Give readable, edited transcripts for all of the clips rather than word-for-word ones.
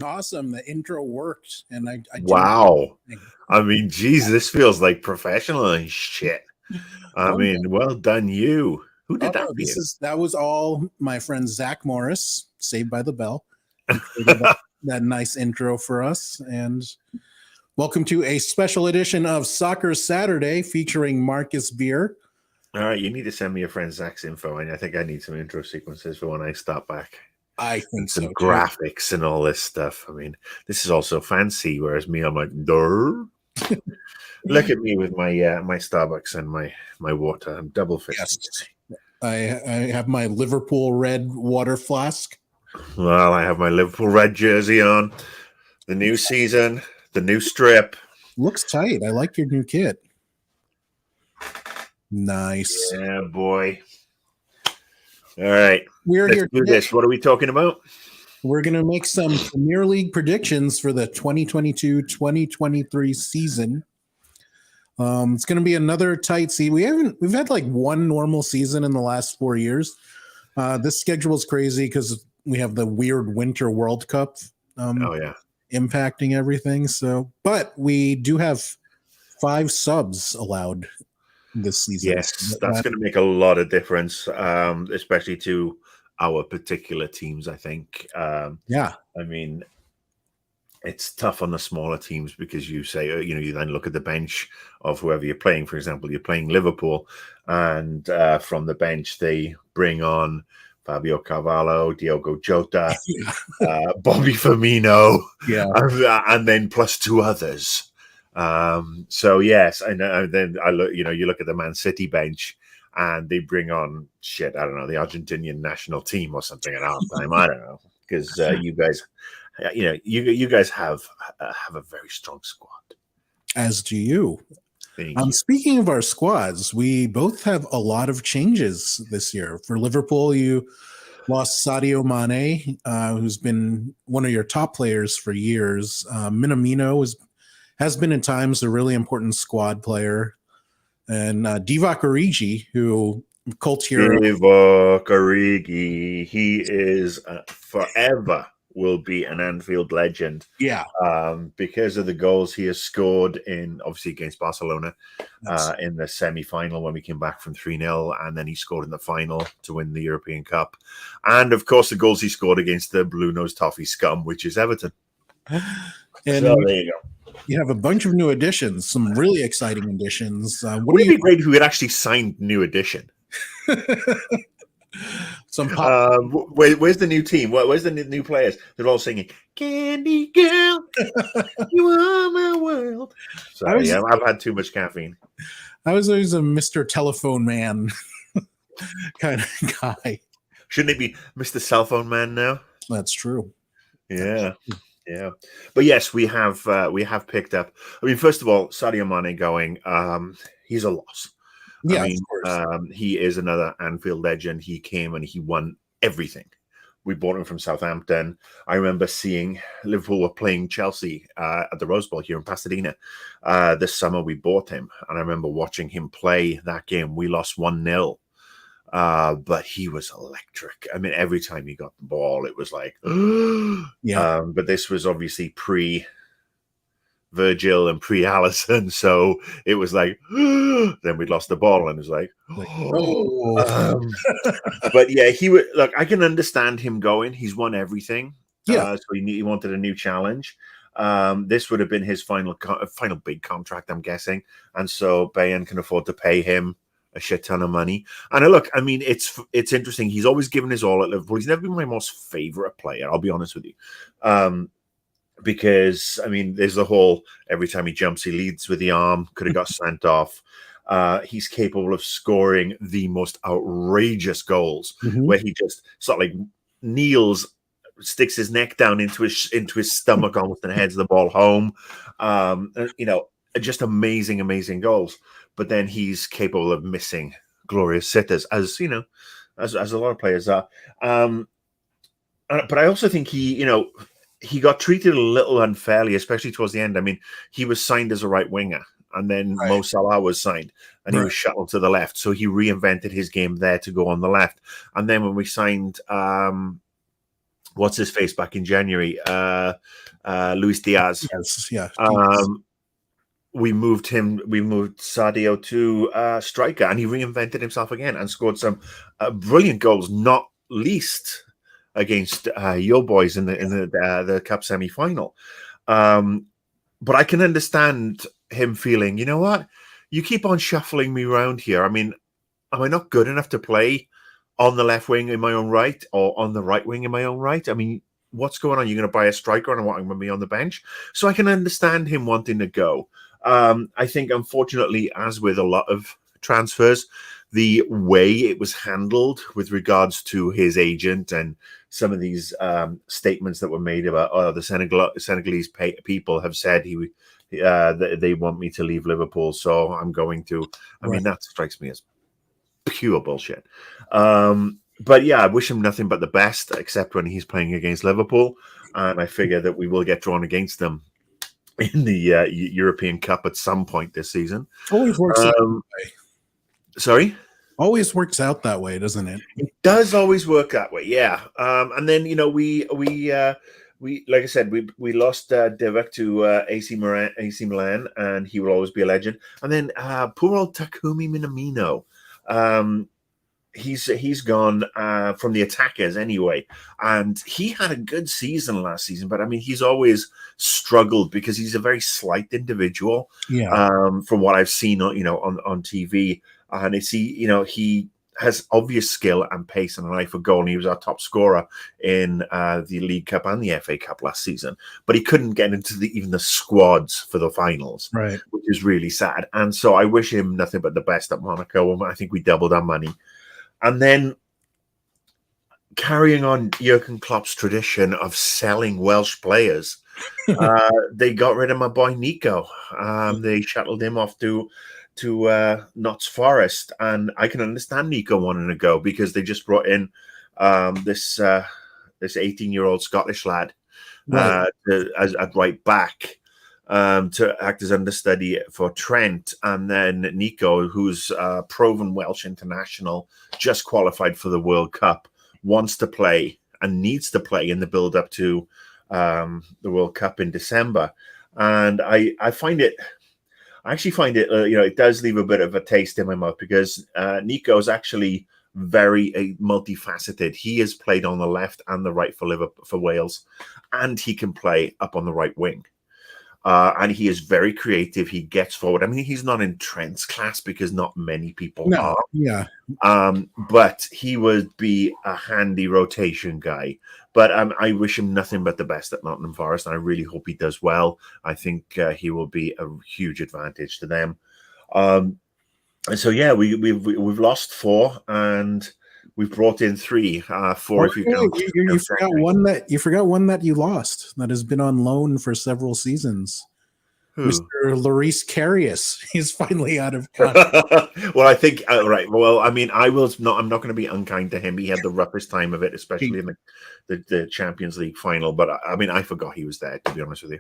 Awesome. The intro worked, and I do. Wow. I mean, geez, this feels like professional and shit. I Oh mean, well done, you. Who Oh did that no, for you? that was all my friend Zach Morris, Saved by the Bell. He created that nice intro for us. And welcome to a special edition of Soccer Saturday featuring Marcus Beer. All right, you need to send me your friend Zach's info, and I think I need some intro sequences for when I start back. I And think some so too. graphics and all this stuff. I mean, this is also fancy, whereas me, I'm like, durr. Look at me with my Starbucks and my water. I'm double fisting Yes. today. I have my Liverpool red water flask. Well, I have my Liverpool red jersey on. The new season, the new strip. Looks tight. I like your new kit. Nice. Yeah, boy. All right. We're Let's here do today. this. What are we talking about? We're going to make some Premier League predictions for the 2022-2023 season. It's going to be another tight season. We've had like one normal season in the last 4 years. This schedule is crazy because we have the weird Winter World Cup Oh yeah, impacting everything. So, but we do have 5 subs allowed this season. yes, that's going to make a lot of difference, especially to our particular teams. I think. Yeah, I mean, it's tough on the smaller teams because you say, you then look at the bench of whoever you're playing. For example, you're playing Liverpool, and from the bench they bring on Fabio Carvalho, Diogo Jota, Bobby Firmino, yeah. and then plus 2 others. So yes, and then I look. You look at the Man City bench, and they bring on shit. I don't know, the Argentinian national team or something at halftime. I don't know because you guys, you guys have a very strong squad. As do you. Thank you. Speaking of our squads, we both have a lot of changes this year. For Liverpool, you lost Sadio Mane, who's been one of your top players for years. Minamino has been at times a really important squad player. And Divock Origi, who cult hero. Divock Origi, he is forever will be an Anfield legend. Yeah. Because of the goals he has scored in, obviously, against Barcelona in the semi-final when we came back from 3-0, and then he scored in the final to win the European Cup. And, of course, the goals he scored against the blue-nosed toffee scum, which is Everton. And so there you go. You have a bunch of new additions, some really exciting additions. Wouldn't it be great if we had actually signed new addition? Some where's the new team? Where's the new players? They're all singing "Candy Girl, You Are My World." Sorry, I've had too much caffeine. I was always a Mr. Telephone Man kind of guy. Shouldn't it be Mr. Cell Phone Man now? That's true. Yeah. Yeah, but yes, we have picked up. I mean, first of all, Sadio Mane going, he's a loss. Yeah, I mean, he is another Anfield legend. He came and he won everything. We bought him from Southampton. I remember seeing Liverpool were playing Chelsea at the Rose Bowl here in Pasadena this summer. We bought him, and I remember watching him play that game. We lost 1-0. But he was electric. I mean, every time he got the ball, it was like, yeah. But this was obviously pre-Virgil and pre-Allison, so it was like, then we lost the ball, and it was like, but yeah, he would look. I can understand him going. He's won everything. Yeah. So he wanted a new challenge. This would have been his final big contract, I'm guessing, and so Bayern can afford to pay him a shit ton of money. And look, I mean, it's interesting. He's always given his all at Liverpool. He's never been my most favorite player, I'll be honest with you. Because, I mean, there's the whole, every time he jumps, he leads with the arm, could have got sent off. He's capable of scoring the most outrageous goals where he just sort of like kneels, sticks his neck down into his stomach almost and heads the ball home. Just amazing goals. But then he's capable of missing glorious sitters, as a lot of players are. But I also think he got treated a little unfairly, especially towards the end. I mean, he was signed as a right winger, and then Mo Salah was signed, and he was shuttled to the left. So he reinvented his game there to go on the left. And then when we signed what's his face back in January, Luis Diaz. Yes, yeah. We moved Sadio to striker, and he reinvented himself again and scored some brilliant goals, not least against your boys in the cup semi-final. But I can understand him feeling, you know what? You keep on shuffling me around here. I mean, am I not good enough to play on the left wing in my own right or on the right wing in my own right? I mean, what's going on? You're going to buy a striker and I want him to be on the bench. So I can understand him wanting to go. I think, unfortunately, as with a lot of transfers, the way it was handled with regards to his agent and some of these statements that were made about the Senegalese people have said they want me to leave Liverpool, so I'm going to. I mean, that strikes me as pure bullshit. But yeah, I wish him nothing but the best, except when he's playing against Liverpool, and I figure that we will get drawn against them in the European Cup at some point this season. Always works out that way. Sorry? Always works out that way, doesn't it? It does always work that way, yeah. And then, you know, we like I said, we lost Divock to AC Milan, and he will always be a legend. And then poor old Takumi Minamino. He's gone from the attackers anyway, and he had a good season last season, but I mean he's always struggled because he's a very slight individual. From what I've seen on TV, and he has obvious skill and pace and an eye for goal, and he was our top scorer in the League Cup and the FA Cup last season, but he couldn't get into even the squads for the finals, right? Which is really sad. And so I wish him nothing but the best at Monaco. I think we doubled our money. And then carrying on Jurgen Klopp's tradition of selling Welsh players, they got rid of my boy Nico. They shuttled him off to Notts Forest, and I can understand Nico wanting to go because they just brought in this 18-year-old Scottish lad as at right back. To act as understudy for Trent, and then Nico, who's a proven Welsh international, just qualified for the World Cup, wants to play and needs to play in the build-up to the World Cup in December. And I actually find it, it does leave a bit of a taste in my mouth because Nico is actually very multifaceted. He has played on the left and the right for Wales, and he can play up on the right wing. And he is very creative. He gets forward. I mean, he's not in Trent's class because not many people are. Yeah. But he would be a handy rotation guy. But I wish him nothing but the best at Nottingham Forest, and I really hope he does well. I think he will be a huge advantage to them. And so, yeah, we've lost 4, and we've brought in 3. 4 if you count. You forgot one that you lost that has been on loan for several seasons. Who? Mr. Lloris Karius. He's finally out of contract. Well, I think right. Well, I mean, I'm not going to be unkind to him. He had the roughest time of it, especially in the Champions League final. But I mean, I forgot he was there, to be honest with you.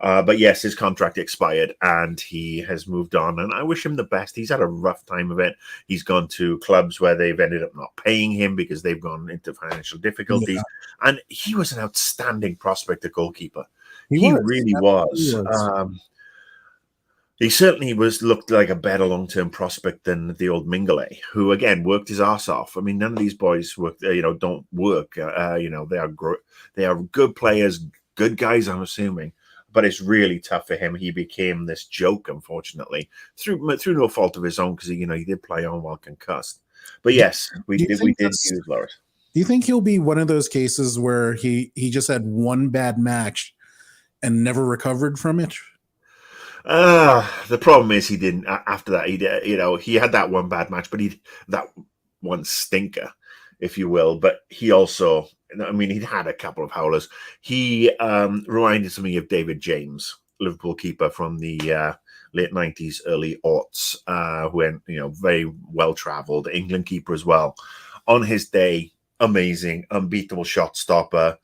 But yes, his contract expired and he has moved on. And I wish him the best. He's had a rough time of it. He's gone to clubs where they've ended up not paying him because they've gone into financial difficulties. Yeah. And he was an outstanding prospect at goalkeeper. He really was. He certainly looked like a better long-term prospect than the old Mingale, who again worked his ass off. I mean, none of these boys don't work. They are good players, good guys. I'm assuming, but it's really tough for him. He became this joke, unfortunately, through no fault of his own, because he did play on while concussed. But yes, we did use Lloris. Do you think he'll be one of those cases where he just had one bad match and never recovered from it? The problem is he didn't. After that, he had that one bad match, but that one stinker, if you will. But he also, I mean, he'd had a couple of howlers. He reminded me of David James, Liverpool keeper from the late 90s, early aughts, who went, very well traveled. England keeper as well. On his day, amazing, unbeatable shot stopper,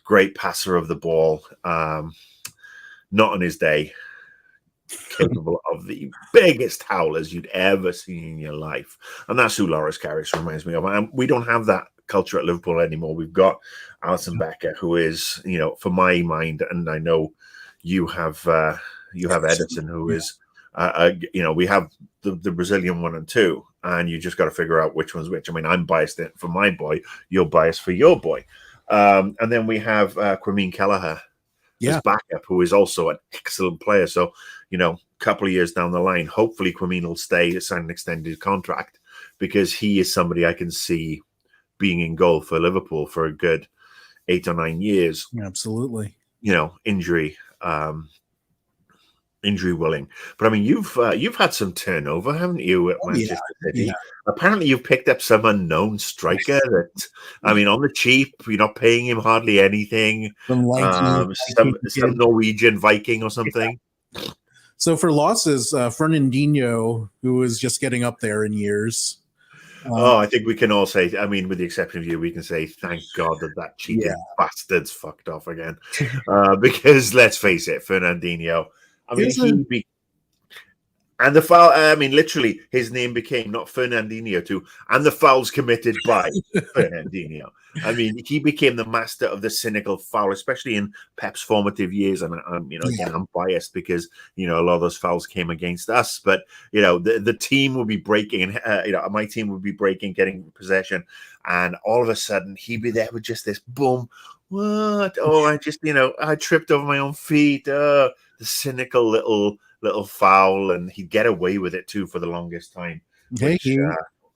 great passer of the ball. Not on his day, capable of the biggest howlers you'd ever seen in your life. And that's who Lloris Karius reminds me of. And we don't have that culture at Liverpool anymore. We've got Alisson Becker, who is, for my mind, and I know you have Edison, who is, we have the Brazilian 1 and 2, and you just got to figure out which one's which. I mean, I'm biased for my boy, you're biased for your boy. And then we have Kwame Kelleher as backup, who is also an excellent player. So, a couple of years down the line, hopefully Kwame will sign an extended contract, because he is somebody I can see being in goal for Liverpool for a good 8 or 9 years. Absolutely. Injury willing. But I mean, you've had some turnover, haven't you, at Manchester City? Yeah. Apparently you've picked up some unknown striker that, I mean, on the cheap, you're not paying him hardly anything. Some Norwegian Viking or something. Yeah. So for losses, Fernandinho, who is just getting up there in years. I think we can all say, I mean, with the exception of you, we can say, thank God that cheating bastard's fucked off again. Because let's face it, Fernandinho, I mean, and the foul, I mean, literally, his name became not Fernandinho too, and the fouls committed by Fernandinho. I mean, he became the master of the cynical foul, especially in Pep's formative years. And again, I'm biased because a lot of those fouls came against us. But the team would be breaking, and my team would be breaking, getting possession, and all of a sudden he'd be there with just this boom. What? Oh, I just I tripped over my own feet. The cynical little foul, and he'd get away with it too for the longest time. Hey,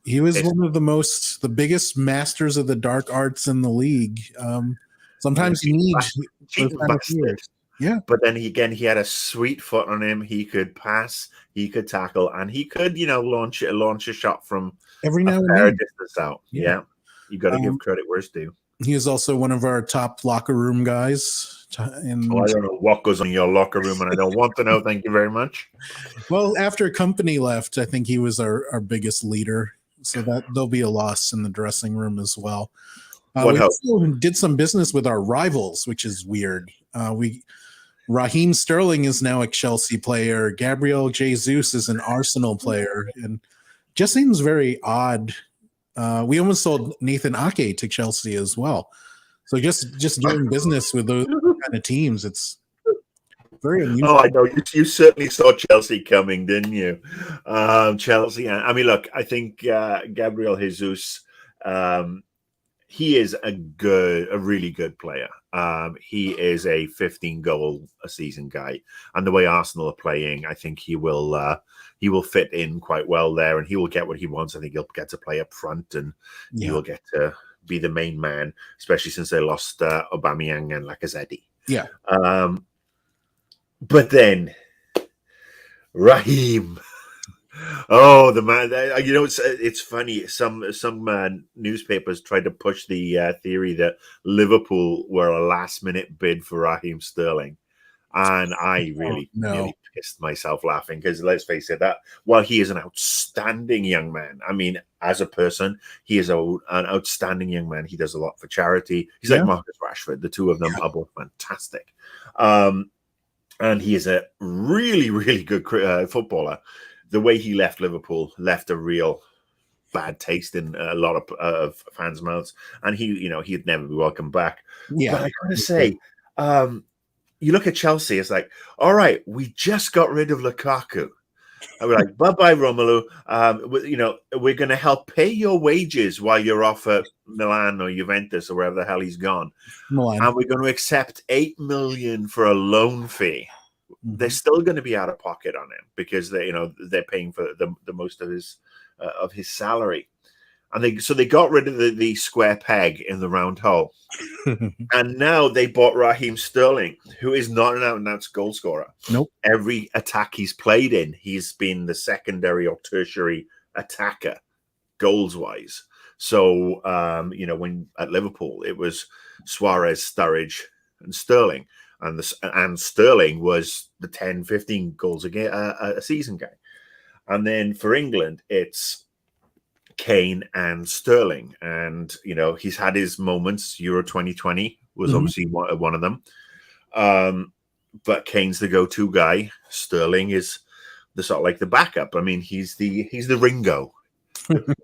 he was one of the biggest masters of the dark arts in the league. Sometimes you need cheating bastard. Yeah, but then he had a sweet foot on him. He could pass, he could tackle, and he could launch a shot from every now and then distance out. Yeah, you got to give credit where it's due. He is also one of our top locker room guys. I don't know what goes on in your locker room, and I don't want to know. Thank you very much. Well, after Company left, I think he was our biggest leader. So that there'll be a loss in the dressing room as well. We also did some business with our rivals, which is weird. Raheem Sterling is now a Chelsea player. Gabriel Jesus is an Arsenal player, and just seems very odd. We almost sold Nathan Ake to Chelsea as well. So just doing business with those kind of teams, it's very unusual. Oh, I know. You certainly saw Chelsea coming, didn't you? Chelsea. I mean, look, I think Gabriel Jesus, he is a really good player. He is a 15 goal a season guy, and the way Arsenal are playing, I think he will fit in quite well there, and he will get what he wants. I think he'll get to play up front, and he will get to be the main man, especially since they lost Aubameyang and Lacazette. Yeah. But then Raheem, the man. It's funny. Some newspapers tried to push the theory that Liverpool were a last-minute bid for Raheem Sterling, and I really pissed myself laughing, because let's face it, that while he is an outstanding young man, I mean, as a person, he is an outstanding young man. He does a lot for charity. He's like Marcus Rashford. The two of them are both fantastic. And he is a really, really good footballer. The way he left Liverpool left a real bad taste in a lot of fans' mouths, and he'd never be welcome back. Yeah. But I gotta say, you look at Chelsea, it's like, all right, we just got rid of Lukaku. And we're like, bye-bye, Romelu. We're going to help pay your wages while you're off at Milan or Juventus or wherever the hell he's gone. Milan. And we're going to accept $8 million for a loan fee. Mm-hmm. They're still going to be out of pocket on him, because they're paying for the most of his salary. And they got rid of the square peg in the round hole. And now they bought Raheem Sterling, who is not an out-and-out goal scorer. Nope. Every attack he's played in, he's been the secondary or tertiary attacker, goals-wise. So, when at Liverpool, it was Suarez, Sturridge, and Sterling. And Sterling was the 10, 15 goals a season guy. And then for England, it's Kane and Sterling, and he's had his moments. Euro 2020 was obviously one of them, but Kane's the go-to guy. Sterling is the sort of like the backup. I mean, he's the Ringo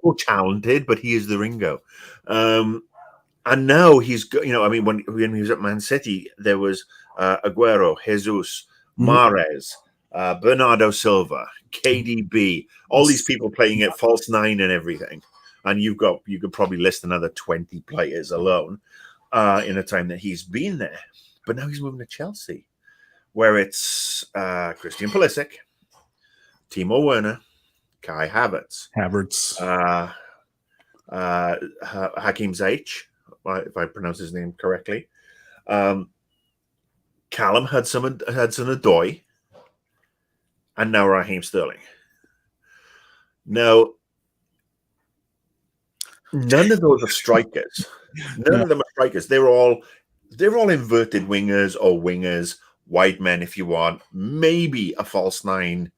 more talented, but he is the Ringo. And now he's, I mean, when he was at Man City, there was Aguero, Jesus, Mhm. Mahrez, Bernardo Silva, KDB, all these people playing at false nine and everything. And you could probably list another 20 players alone in the time that he's been there. But now he's moving to Chelsea, where it's Christian Pulisic, Timo Werner, Kai Havertz, Havertz. Hakim Ziyech, if I pronounce his name correctly, Callum Hudson-Odoi, and now Raheem Sterling. Now, none of those are strikers. None of them are strikers. They're all inverted wingers or wingers, wide men if you want. Maybe a false nine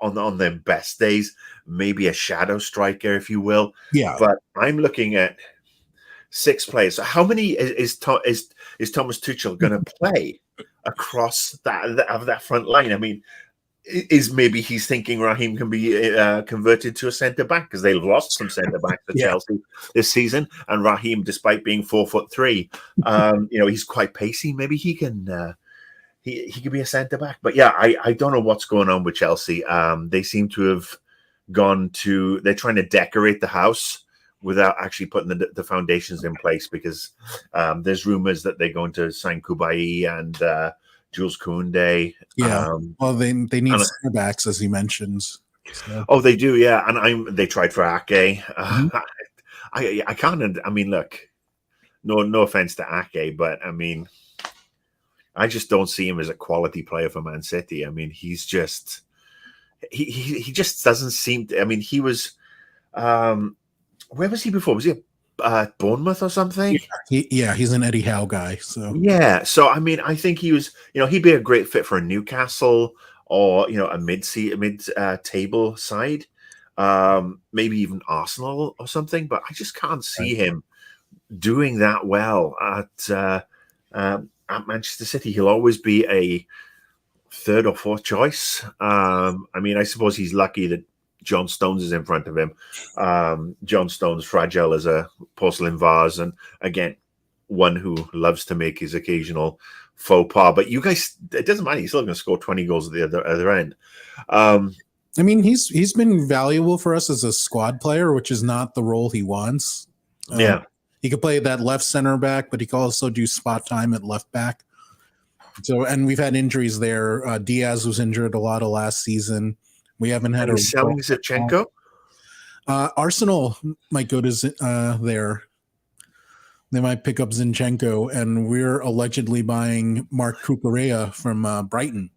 on their best days. Maybe a shadow striker, if you will. Yeah. But I'm looking at 6 players. So how many is Thomas Tuchel going to play across that front line? I mean, is maybe he's thinking Raheem can be converted to a centre back because they've lost some centre backs to Chelsea this season, and Raheem, despite being 4'3", he's quite pacey. Maybe he can. He could be a centre back, but yeah, I don't know what's going on with Chelsea. They seem to have they're trying to decorate the house without actually putting the foundations in place, because there's rumors that they're going to sign Kubai and Jules Koundé. Yeah. Well, they need center backs, as he mentions. So. Oh, they do, yeah. And they tried for Ake. I can't. I mean, look, no offense to Ake, but I mean, I just don't see him as a quality player for Man City. I mean, he's just he just doesn't seem to. I mean, he was where was he before? Was he at Bournemouth or something? He's an Eddie Howe guy. So yeah, so I mean, I think he was. He'd be a great fit for a Newcastle or a mid table side, maybe even Arsenal or something. But I just can't see him doing that well at Manchester City. He'll always be a 3rd or 4th choice. I mean, I suppose he's lucky that John Stones is in front of him. John Stones, fragile as a porcelain vase, and again, one who loves to make his occasional faux pas. But you guys, it doesn't matter. He's still going to score 20 goals at the other end. I mean, he's been valuable for us as a squad player, which is not the role he wants. He could play that left center back, but he could also do spot time at left back. So, and we've had injuries there. Diaz was injured a lot of last season. We haven't had selling Zinchenko. Arsenal might go to there. They might pick up Zinchenko, and we're allegedly buying Mark Cucurella from Brighton.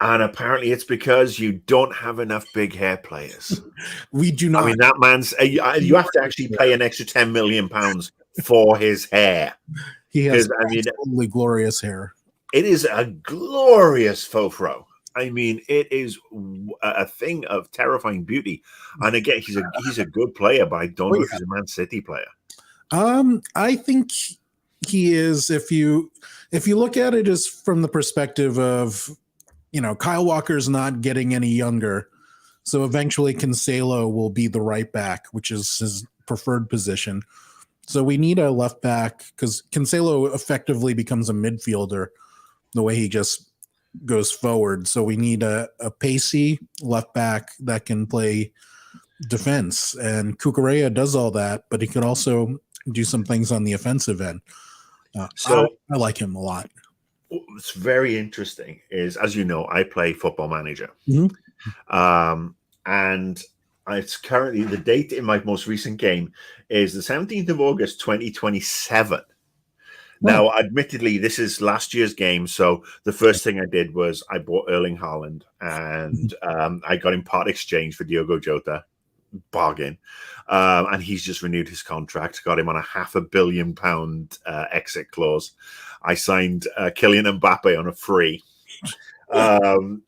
And apparently it's because you don't have enough big hair players. We do not. I mean, that man's... you have to actually pay an extra £10 million for his hair. He has absolutely glorious hair. It is a glorious faux fro. I mean, it is a thing of terrifying beauty. And again, he's a good player, but I don't know if he's a Man City player. I think he is. If you look at it as from the perspective of, Kyle Walker's not getting any younger, so eventually Cancelo will be the right back, which is his preferred position. So we need a left back because Cancelo effectively becomes a midfielder the way he just goes forward. So we need a pacey left back that can play defense, and Cucurella does all that, but he could also do some things on the offensive end. So I like him a lot. What's very interesting is, as you know, I play Football Manager. And it's currently, the date in my most recent game is the 17th of August, 2027. Now, admittedly, this is last year's game. So the first thing I did was I bought Erling Haaland, and I got him part exchange for Diogo Jota. Bargain. And he's just renewed his contract, got him on a £500 million exit clause. I signed Kylian Mbappe on a free,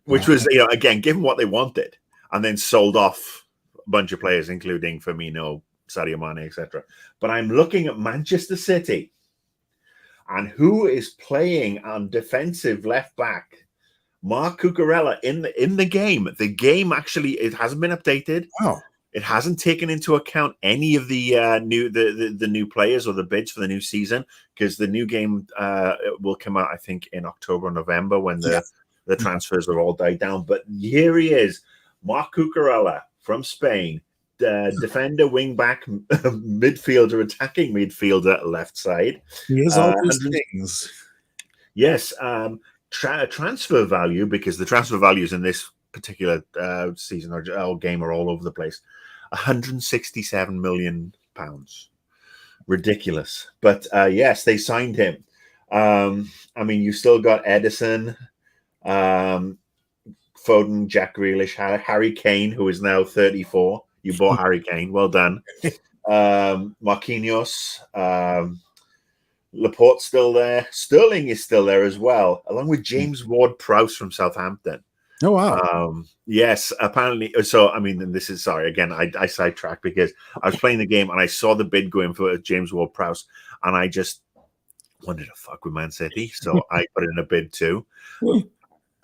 which was, again, given what they wanted, and then sold off a bunch of players, including Firmino, Sadio Mane, etc. But I'm looking at Manchester City and who is playing on defensive left back. Mark Cucurella in the game. The game actually, it hasn't been updated. Wow. it hasn't taken into account any of the new players or the bids for the new season, because the new game will come out, I think, in October or November when the transfers are all died down. But here he is, Marc Cucurella from Spain, defender, wing back, midfielder, attacking midfielder, left side. He is all these things. Yes, transfer value, because the transfer values in this particular season or game are all over the place. £167 million. Ridiculous. But yes, they signed him. I mean, you still got Edison, Foden, Jack Grealish, Harry Kane, who is now 34. You bought Harry Kane. Well done. Marquinhos, Laporte's still there. Sterling is still there as well, along with James Ward-Prowse from Southampton. Oh, wow. Yes, apparently. So, I mean, and this is, sorry, again, I sidetracked because I was playing the game and I saw the bid going for James Ward-Prowse, and I just wanted to fuck with Man City. So I put in a bid too.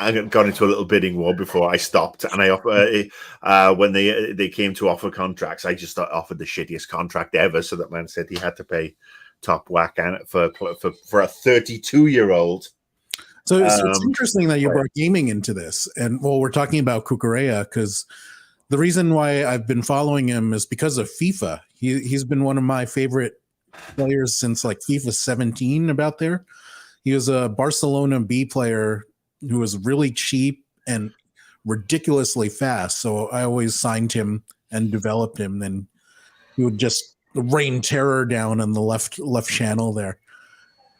I got into a little bidding war before I stopped, and when they came to offer contracts, I just offered the shittiest contract ever, so that Man City had to pay top whack for a 32-year-old. So it's interesting that you brought gaming into this, and well, we're talking about Cucurella because the reason why I've been following him is because of FIFA. He's been one of my favorite players since like FIFA 17. About there, he was a Barcelona B player who was really cheap and ridiculously fast. So I always signed him and developed him. Then he would just rain terror down on the left channel there.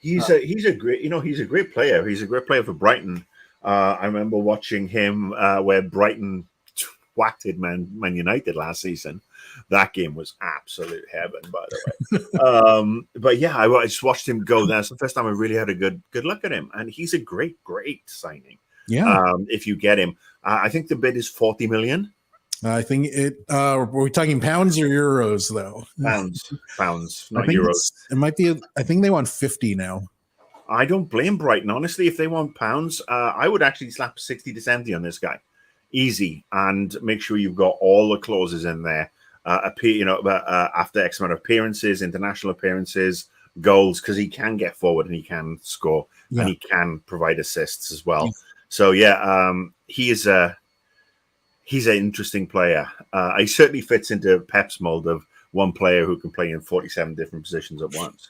He's a great player. He's a great player for Brighton. I remember watching him where Brighton twatted Man United last season. That game was absolute heaven, by the way. But yeah, I just watched him go there. It's the first time I really had a good look at him, and he's a great signing. Yeah, if you get him, I think the bid is 40 million. I think it. Were we talking pounds or euros though? Pounds, not euros. It might be. I think they want 50 now. I don't blame Brighton, honestly. If they want pounds, I would actually slap 60 to 70 on this guy, easy, and make sure you've got all the clauses in there. After X amount of appearances, international appearances, goals, because he can get forward and he can score and he can provide assists as well. Yeah. So he's an interesting player. He certainly fits into Pep's mold of one player who can play in 47 different positions at once.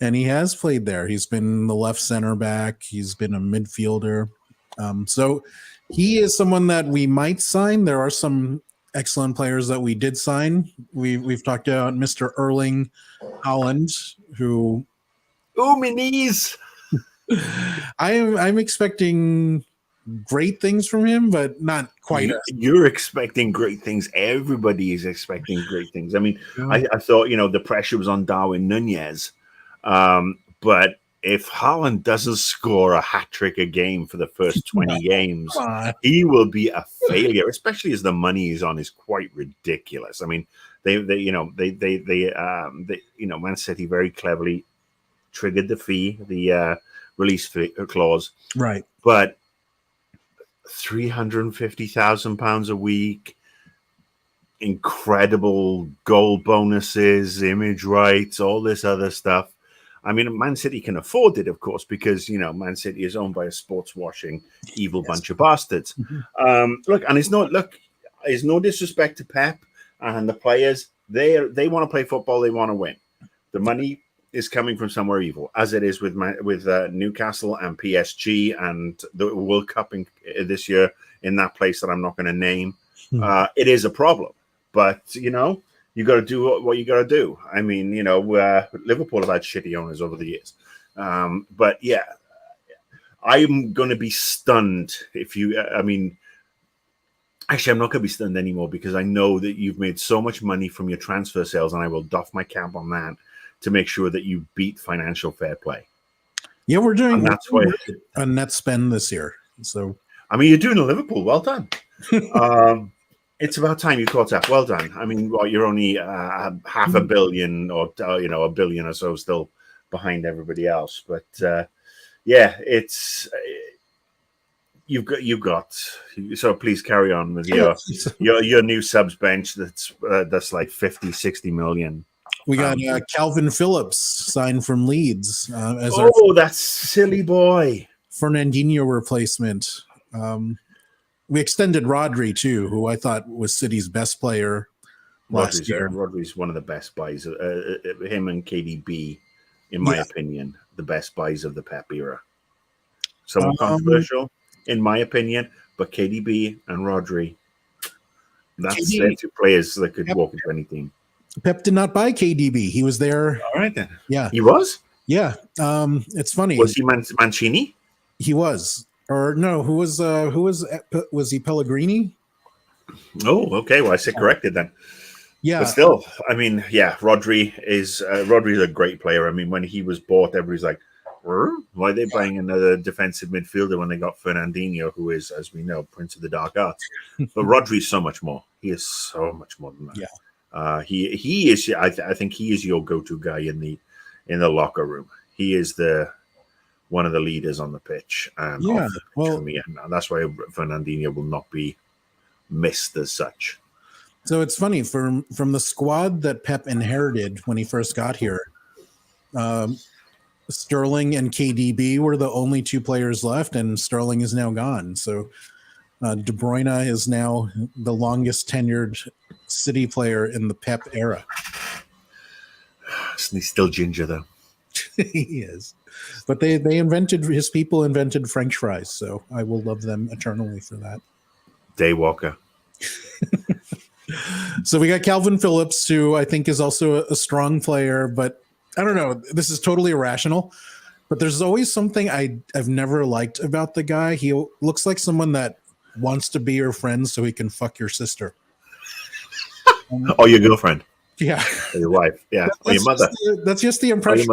And he has played there. He's been the left center back. He's been a midfielder. So he is someone that we might sign. There are some excellent players that we did sign. We've talked about Mr. Erling Haaland, who... Oh, my knees! I'm expecting great things from him, but not quite. You're expecting great things. Everybody is expecting great things. I mean, I thought, the pressure was on Darwin Nunez. But if Haaland doesn't score a hat-trick a game for the first 20 games, he will be a failure, especially as the money he's on is quite ridiculous. I mean, Man City very cleverly triggered the fee, the release fee clause. Right. But £350,000 a week, incredible goal bonuses, image rights, all this other stuff. I mean, Man City can afford it, of course, because, Man City is owned by a sports washing, evil bunch of bastards. Mm-hmm. It's no disrespect to Pep and the players. They want to play football. They want to win. The money is coming from somewhere evil, as it is with Newcastle and PSG and the World Cup this year in that place that I'm not going to name. It is a problem, but you got to do what you got to do. I mean, Liverpool have had shitty owners over the years, but yeah, I'm going to be stunned if you. Actually, I'm not going to be stunned anymore because I know that you've made so much money from your transfer sales, and I will doff my cap on that to make sure that you beat financial fair play. Yeah, we're doing that's why a net spend this year. So, I mean, you're doing a Liverpool. Well done. It's about time you caught up. Well done. I mean, you're only half a billion or a billion or so still behind everybody else. But yeah, it's you've got. So please carry on with your new subs bench. That's like 50, 60 million. We got Calvin Phillips signed from Leeds as our that silly boy Fernandinho replacement. We extended Rodri too, who I thought was City's best player last year. Rodri's one of the best buys. Him and KDB, in my opinion, the best buys of the Pep era. Somewhat controversial, in my opinion, but KDB and Rodri, they're two players that could walk into any team. Pep did not buy KDB. He was there. All right then. Yeah, he was. Yeah, it's funny. Was he Mancini? He was, or no? Who was he Pellegrini? Oh, okay. Well, I said corrected then. Yeah, but still, I mean, yeah, Rodri's a great player. I mean, when he was bought, everybody's like, why are they buying another defensive midfielder when they got Fernandinho, who is, as we know, Prince of the Dark Arts? But Rodri's so much more. He is so much more than that. Yeah. He is. I think he is your go-to guy in the locker room. He is one of the leaders on the pitch. And off the pitch for me, and that's why Fernandinho will not be missed as such. So it's funny from the squad that Pep inherited when he first got here. Sterling and KDB were the only two players left, and Sterling is now gone. So De Bruyne is now the longest tenured City player in the Pep era. He's still ginger, though. He is. But his people invented French fries, so I will love them eternally for that. Daywalker. So we got Calvin Phillips, who I think is also a strong player, but I don't know. This is totally irrational, but there's always something I've never liked about the guy. He looks like someone that wants to be your friend so he can fuck your sister. Or your girlfriend. Yeah. Or your wife. Yeah. Or your mother. That's just the impression.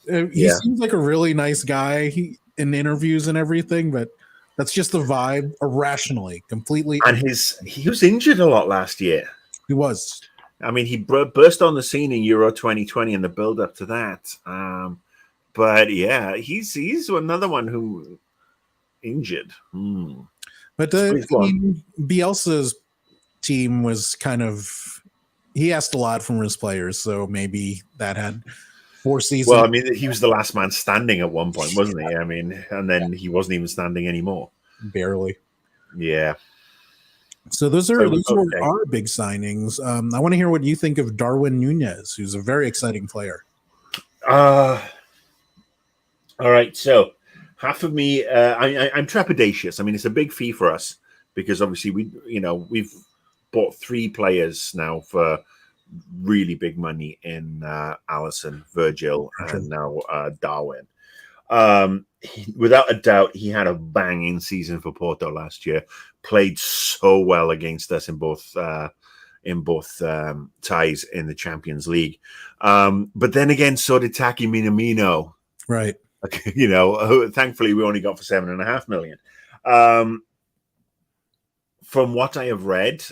He seems like a really nice guy in interviews and everything, but that's just the vibe, irrationally, completely. And he was injured a lot last year. He was. I mean, he burst on the scene in Euro 2020 and the build up to that. But yeah, he's another one who injured. But I mean, Bielsa's team was he asked a lot from his players, so maybe that had 4 seasons. Well, I mean, he was the last man standing at one point, wasn't he? I mean, and then he wasn't even standing anymore. Barely. Yeah. So those are our big signings. I want to hear what you think of Darwin Nunez, who's a very exciting player. All right. So half of me, I'm trepidatious. I mean, it's a big fee for us because obviously we've bought 3 players now for really big money in Alisson, Virgil, and now Darwin. Without a doubt, he had a banging season for Porto last year. Played so well against us in both ties in the Champions League. But then again, so did Taki Minamino. Right. Thankfully, we only got for $7.5 million. From what I have read,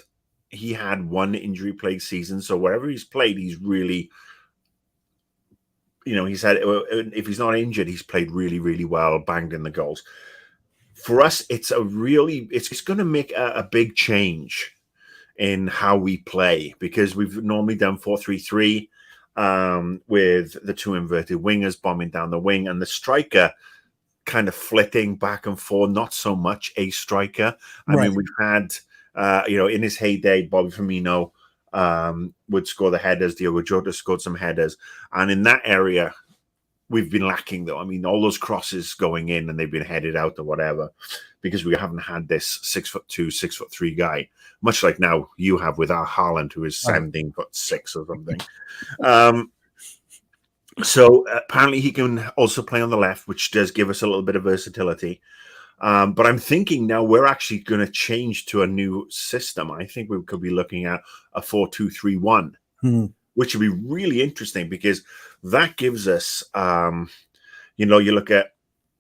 he had 1 injury-plagued season. So wherever he's played, he's really, he said if he's not injured, he's played really, really well, banged in the goals. For us, it's going to make a big change in how we play because we've normally done 4-3-3 with the 2 inverted wingers bombing down the wing and the striker kind of flitting back and forth, not so much a striker. I mean, we've had, in his heyday, Bobby Firmino would score the headers. Diogo Jota scored some headers. And in that area, we've been lacking, though. I mean, all those crosses going in and they've been headed out or whatever because we haven't had this 6'2", 6'3" guy, much like now you have with our Haaland, who is 17'6" or something. So apparently he can also play on the left, which does give us a little bit of versatility. But I'm thinking now we're actually going to change to a new system. I think we could be looking at a 4-2-3-1, which would be really interesting because that gives us, you look at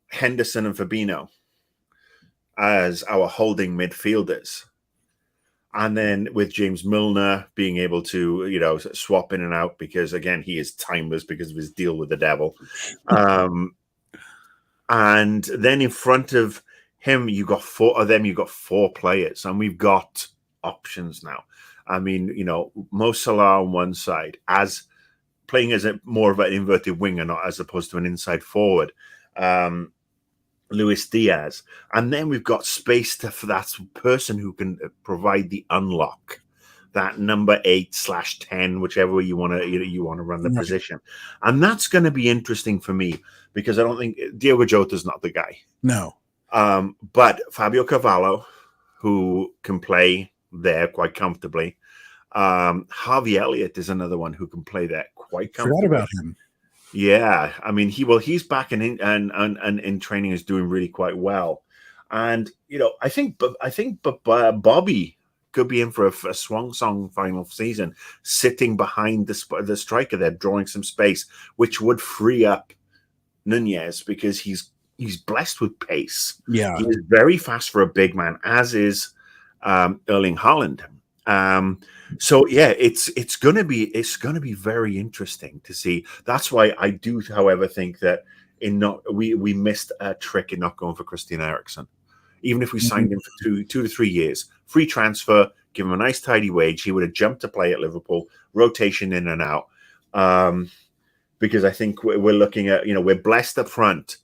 Henderson and Fabinho as our holding midfielders. And then with James Milner being able to, swap in and out because, again, he is timeless because of his deal with the devil. And then in front of him, you got four of them, you got four players, and we've got options now. I mean, Mo Salah on one side as playing as more of an inverted winger, not as opposed to an inside forward. Luis Diaz, and then we've got space for that person who can provide the unlock, that number 8/10, whichever way you want to run the position, and that's going to be interesting for me because I don't think Diogo Jota's not the guy. No, but Fabio Carvalho, who can play there quite comfortably. Harvey Elliott is another one who can play there quite comfortably. Forgot about him. Yeah, I mean he's back and in training is doing really quite well, and I think Bobby could be in for a swan song final season, sitting behind the striker there, drawing some space, which would free up Nunez because he's blessed with pace. Yeah, he is very fast for a big man, as is Erling Haaland. So yeah, it's gonna be very interesting to see. That's why I do, however, think that we missed a trick in not going for Christian Eriksen. Even if we signed him for 2 to 3 years, free transfer, give him a nice tidy wage, he would have jumped to play at Liverpool, rotation in and out. Because I think we're looking at, we're blessed up front,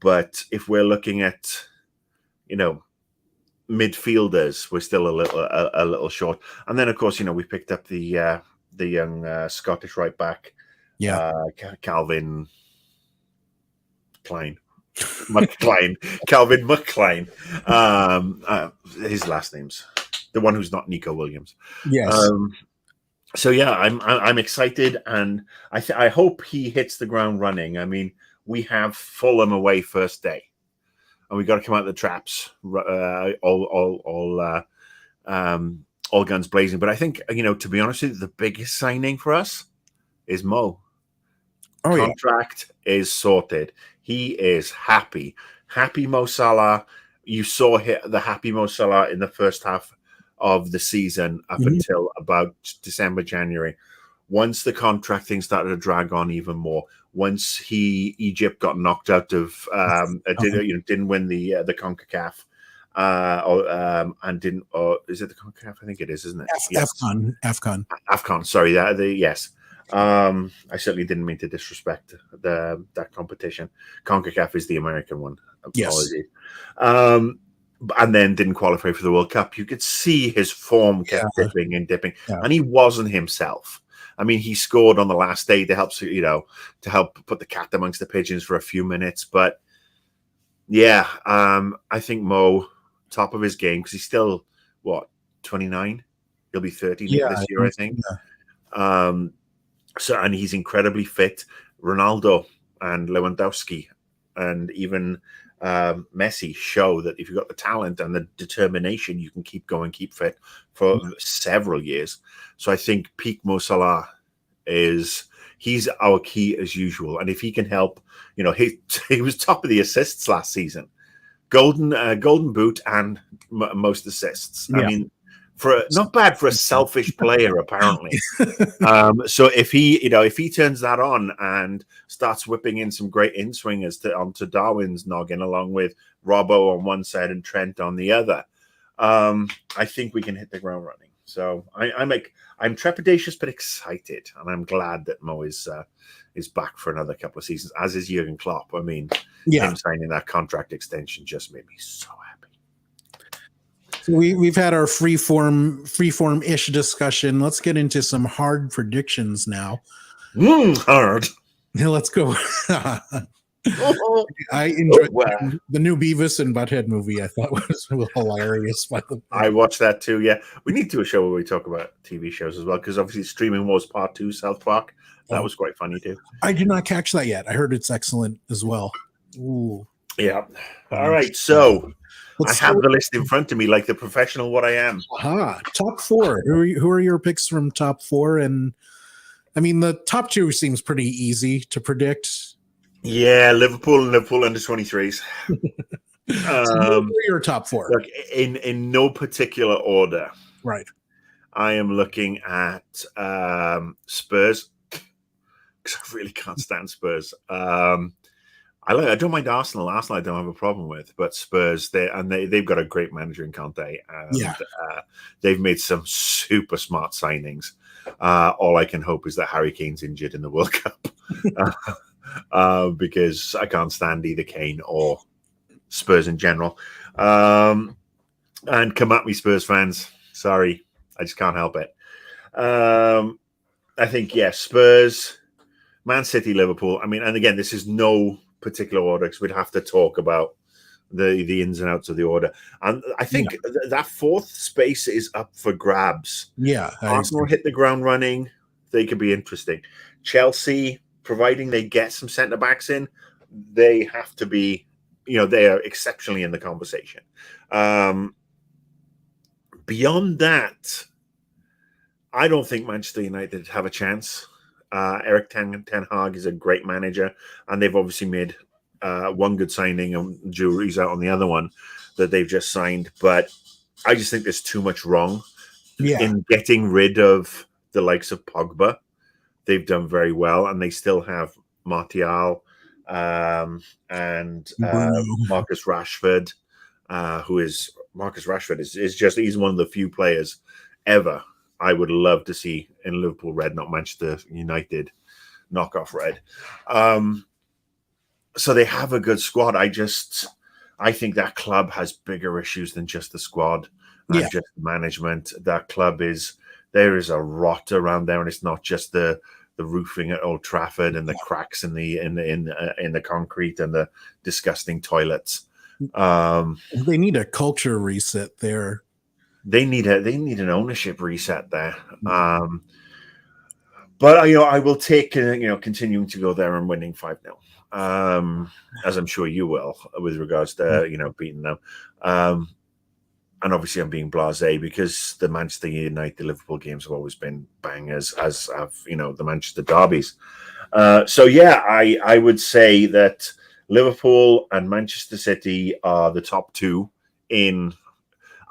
but if we're looking at, midfielders, we're still a little short. And then, of course, we picked up the young Scottish right back, Calvin Klein. Calvin McClein. His last name's the one who's not Nico Williams. Yes. So yeah, I'm excited, and I hope he hits the ground running. I mean, we have Fulham away first day, and we got to come out of the traps, all guns blazing. But I think to be honest with you, the biggest signing for us is Mo. Contract is sorted. He is happy. Happy Mo Salah. You saw the happy Mo Salah in the first half of the season up until about December, January. Once the contract thing started to drag on even more, once Egypt got knocked out of didn't win the CONCACAF, and didn't, or is it the CONCACAF? I think it is, isn't it? AFCON. Sorry, yes. I certainly didn't mean to disrespect that competition. CONCACAF is the American one. Apologies. Yes. And then didn't qualify for the World Cup. You could see his form kept dipping, and he wasn't himself. I mean, he scored on the last day to help put the cat amongst the pigeons for a few minutes. But yeah, I think Mo, top of his game, because he's still 29. He'll be 30 this year, I think. Yeah. So, and he's incredibly fit. Ronaldo and Lewandowski and even Messi show that if you've got the talent and the determination, you can keep going, keep fit for several years. So I think peak Mo Salah he's our key as usual. And if he can help, he was top of the assists last season, golden boot and most assists. Yeah. I mean, not bad for a selfish player, apparently. So if he turns that on and starts whipping in some great in swingers onto Darwin's noggin, along with Robbo on one side and Trent on the other, I think we can hit the ground running. So I'm trepidatious but excited, and I'm glad that Mo is back for another couple of seasons, as is Jurgen Klopp. I mean, him signing that contract extension just made me so happy. So we've had our freeform-ish discussion. Let's get into some hard predictions now. Hard. Yeah, let's go. I enjoyed the new Beavis and Butthead movie. I thought was hilarious. By the way, I watched that too. Yeah, we need to do a show where we talk about TV shows as well, because obviously Streaming Wars Part 2, South Park. That was quite funny too. I did not catch that yet. I heard it's excellent as well. Ooh. Yeah. All right. So I have the list in front of me like the professional what I am. Top 4. Who are your picks from top 4? And I mean, the top 2 seems pretty easy to predict. Yeah, Liverpool and Liverpool under 23s. So who are your top 4? Look, in no particular order. Right. I am looking at Spurs, because I really can't stand Spurs. I don't mind Arsenal. Arsenal, I don't have a problem with, but Spurs, they've got a great manager in Conte, and Yeah. they've made some super smart signings. All I can hope is that Harry Kane's injured in the World Cup, because I can't stand either Kane or Spurs in general. And come at me, Spurs fans. Sorry, I just can't help it. I think, yes, Spurs, Man City, Liverpool. I mean, and again, this is no particular order because we'd have to talk about the ins and outs of the order. And I think that fourth space is up for grabs. Yeah. Arsenal hit the ground running. They could be interesting. Chelsea, providing they get some centre backs in, they have to be, they are exceptionally in the conversation. Beyond that, I don't think Manchester United have a chance. Eric Ten Hag is a great manager, and they've obviously made one good signing, and jury's out on the other one that they've just signed. But I just think there's too much wrong in getting rid of the likes of Pogba. They've done very well, and they still have Martial and Marcus Rashford, Marcus Rashford is just, he's one of the few players ever I would love to see in Liverpool red, not Manchester United knockoff red. So they have a good squad. I think that club has bigger issues than just the squad and just the management. That club there is a rot around there, and it's not just the roofing at Old Trafford and the cracks in the concrete and the disgusting toilets. They need a culture reset there. They need an ownership reset there. But I will take continuing to go there and winning 5-0, as I'm sure you will, with regards to beating them. And obviously I'm being blasé because the Manchester United Liverpool games have always been bangers, as have the Manchester derbies. So yeah, I would say that Liverpool and Manchester City are the top two in.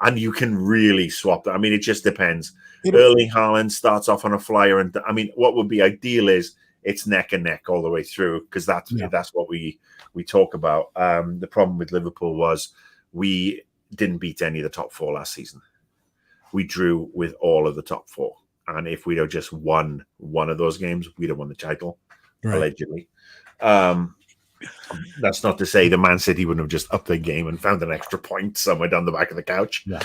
And you can really swap that. I mean, it just depends. Erling Haaland starts off on a flyer, and I mean, what would be ideal is it's neck and neck all the way through, because that's what we talk about. The problem with Liverpool was we didn't beat any of the top four last season. We drew with all of the top four, and if we'd have just won one of those games, we'd have won the title, allegedly. That's not to say the Man City wouldn't have just upped their game and found an extra point somewhere down the back of the couch. Yeah.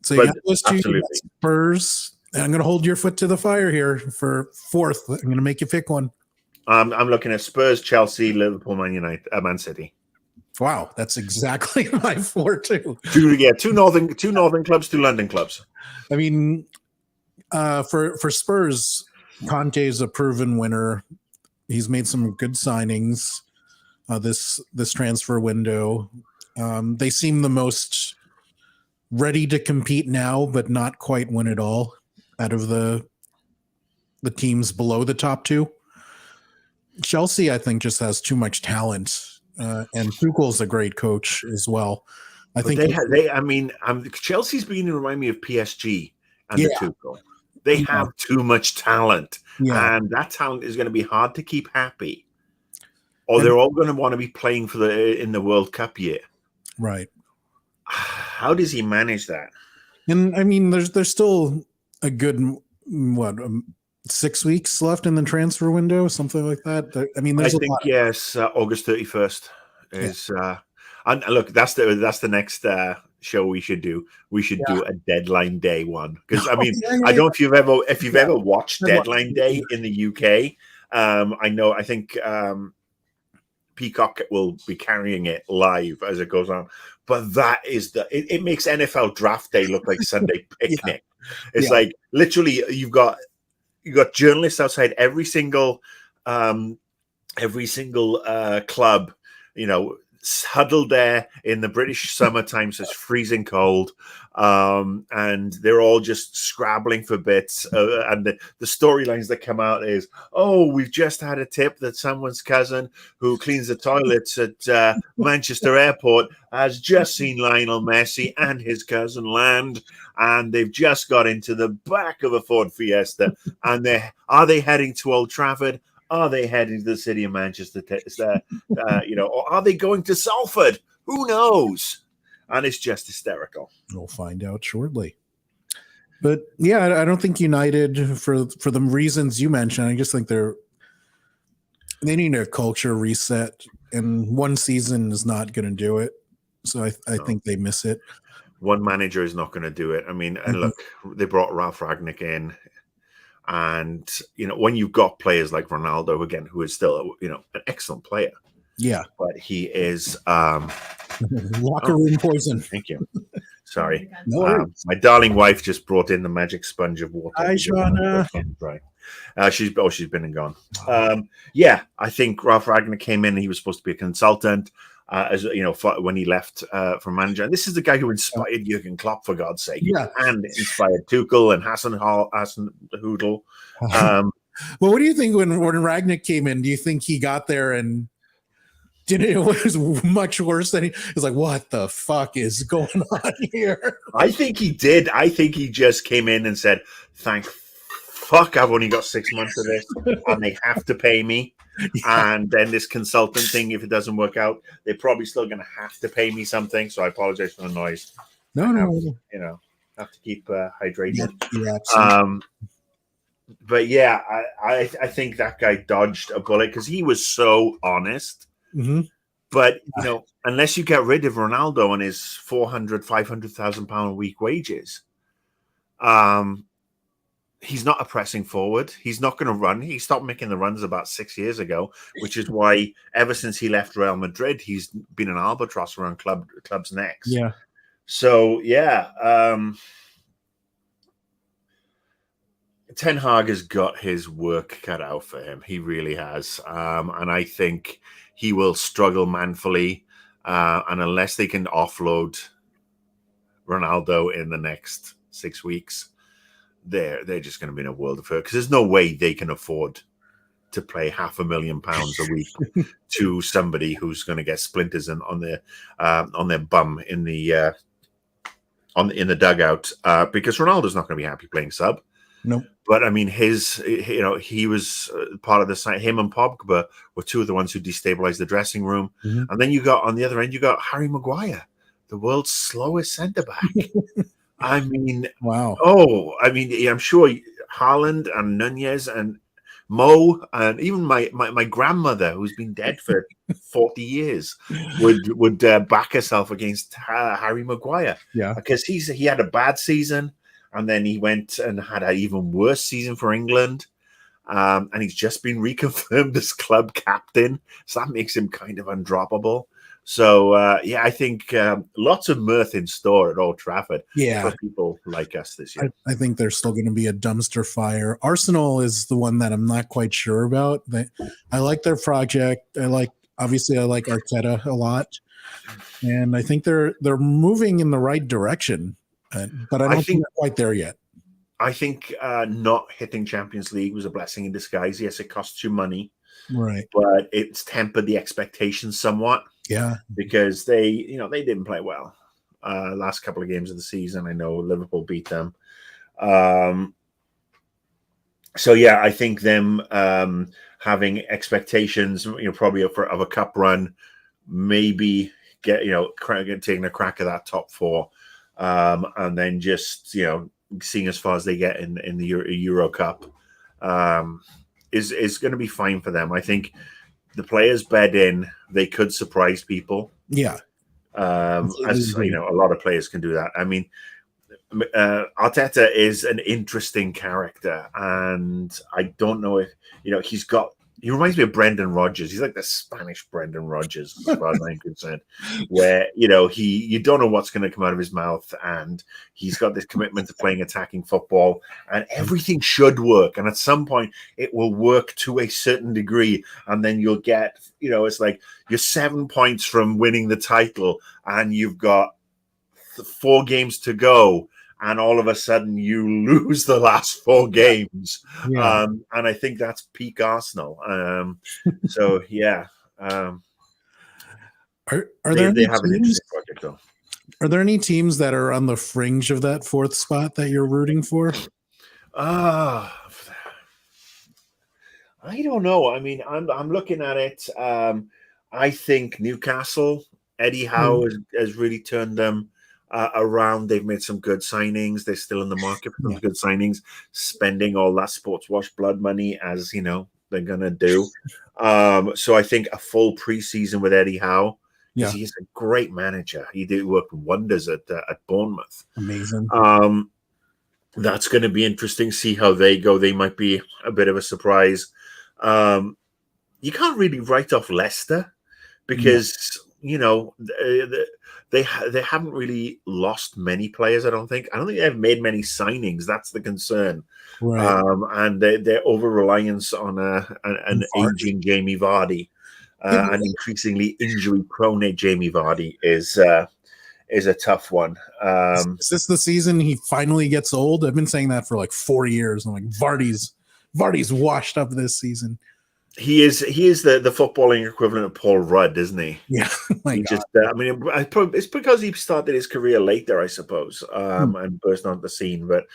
So you got those two Spurs. And I'm going to hold your foot to the fire here for fourth. I'm going to make you pick one. I'm looking at Spurs, Chelsea, Liverpool, Man City. Wow, that's exactly my four too. Two northern clubs, two London clubs. I mean, for Spurs, Conte is a proven winner. He's made some good signings this transfer window. They seem the most ready to compete now, but not quite win it all out of the teams below the top two. Chelsea, I think, just has too much talent, and Tuchel's a great coach as well. I think Chelsea's beginning to remind me of PSG and the Tuchel. They have too much talent, and that talent is going to be hard to keep happy, or they're all going to want to be playing in the World Cup year. Right? How does he manage that? And I mean, there's still a good 6 weeks left in the transfer window, something like that. I mean, there's August 31st is. And look, that's the next show we should do. We should do a deadline day one, because I mean, I don't know if you've ever watched Deadline Day in the UK. I think Peacock will be carrying it live as it goes on. But that is it makes NFL Draft Day look like Sunday picnic. It's like literally you've got journalists outside every single club, huddled there in the British summertime, so it's freezing cold, and they're all just scrabbling for bits. And the storylines that come out is, we've just had a tip that someone's cousin who cleans the toilets at Manchester Airport has just seen Lionel Messi and his cousin land, and they've just got into the back of a Ford Fiesta, and are they heading to Old Trafford? Are they heading to the city of Manchester? Or are they going to Salford? Who knows? And it's just hysterical. We'll find out shortly. But yeah, I don't think United, for the reasons you mentioned, I just think they need a culture reset, and one season is not going to do it. So I think they miss it. One manager is not going to do it. I mean, and look, they brought Ralph Ragnick in, and when you've got players like Ronaldo again, who is still an excellent player, yeah, but he is locker room poison. Thank you. Sorry, no worries. My darling wife just brought in the magic sponge of water. Hi, Shauna. She's been and gone. I think Ralph Ragnick came in. And he was supposed to be a consultant, when he left from manager. And this is the guy who inspired Jurgen Klopp, for God's sake, and inspired Tuchel and Hassan Hoodle. Well, what do you think when Ragnick came in? Do you think he got there and it was much worse than he was like, what the fuck is going on here? I think he did. I think he just came in and said, thank fuck, I've only got 6 months of this and they have to pay me. Yeah. And then this consultant thing, if it doesn't work out, they're probably still going to have to pay me something. So I apologize for the noise. No. Have to keep hydrated. Yeah, but yeah, I think that guy dodged a bullet because he was so honest. Mm-hmm. But unless you get rid of Ronaldo and his £500,000 a week wages, he's not a pressing forward. He's not going to run. He stopped making the runs about 6 years ago, which is why ever since he left Real Madrid, he's been an albatross around clubs' necks. Yeah. So Ten Hag has got his work cut out for him. He really has, and I think he will struggle manfully, and unless they can offload Ronaldo in the next 6 weeks, they're just going to be in a world of hurt because there's no way they can afford to pay £500,000 a week to somebody who's going to get splinters on their bum in the dugout because Ronaldo's not going to be happy playing sub. Nope. But I mean, he was part of the side. Him and Pogba were two of the ones who destabilized the dressing room. Mm-hmm. And then you got on the other end, you got Harry Maguire, the world's slowest centre back. I mean, wow. Oh, I mean, I'm sure Haaland and Nunez and Mo and even my grandmother, who's been dead for 40 years, would back herself against Harry Maguire. Yeah, because he had a bad season. And then he went and had an even worse season for England. And he's just been reconfirmed as club captain. So that makes him kind of undroppable. So, I think lots of mirth in store at Old Trafford for people like us this year. I think there's still going to be a dumpster fire. Arsenal is the one that I'm not quite sure about. I like their project. Obviously I like Arteta a lot. And I think they're moving in the right direction. But I don't think they're quite there yet. I think not hitting Champions League was a blessing in disguise. Yes, it costs you money. Right. But it's tempered the expectations somewhat. Yeah. Because they didn't play well last couple of games of the season. I know Liverpool beat them. I think them having expectations, probably of a cup run, maybe taking a crack at that top four. And then just seeing as far as they get in the Euro Cup is going to be fine for them. I think the players bed in, they could surprise people. Yeah, as a lot of players can do that. I mean, Arteta is an interesting character, and I don't know if he reminds me of Brendan Rodgers. He's like the Spanish Brendan Rodgers, as far as I'm concerned, where, you don't know what's going to come out of his mouth. And he's got this commitment to playing attacking football and everything should work. And at some point it will work to a certain degree. And then you'll get, it's like you're 7 points from winning the title and you've got 4 games to go. And all of a sudden you lose the last 4 games. Yeah. And I think that's peak Arsenal. Are there they have an interesting project though. Are there any teams that are on the fringe of that 4th spot that you're rooting for? I I don't know. I mean, I'm looking at it. I think Newcastle, Eddie Howe has really turned them around. They've made some good signings. They're still in the market for some Yeah. good signings, spending all that sports wash blood money as they're gonna do. So I think a full preseason with Eddie Howe, because Yeah. he's a great manager. He did work wonders at Bournemouth. Amazing. That's going to be interesting. See how they go. They might be a bit of a surprise. You can't really write off Leicester No. because they haven't really lost many players. I don't think they've made many signings. That's the concern. Right. And their over reliance on an aging Jamie Vardy, an increasingly injury prone Jamie Vardy is a tough one. Is this the season he finally gets old? I've been saying that for like 4 years. I'm like, Vardy's washed up this season. He is the footballing equivalent of Paul Rudd, isn't he? Yeah. He just I mean, it's because he started his career later, I suppose, and burst onto the scene. But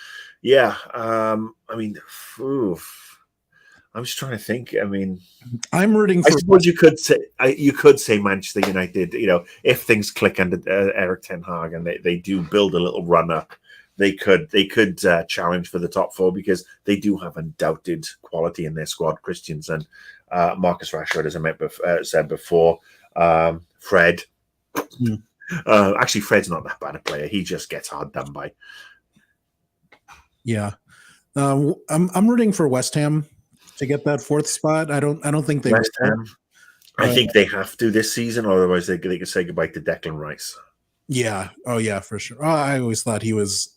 yeah, I mean, I'm just trying to think. I mean, I'm rooting for. I suppose you could say Manchester United. If things click under Eric Ten Hag and they do build a little run up, they could challenge for the top four because they do have undoubted quality in their squad. Christensen, Marcus Rashford, as I said before, Fred. Actually, Fred's not that bad a player. He just gets hard done by. Yeah, I'm rooting for West Ham to get that fourth spot. I don't think they West Ham. I think they have to this season, otherwise they could say goodbye to Declan Rice. Yeah. Oh yeah, for sure. I always thought his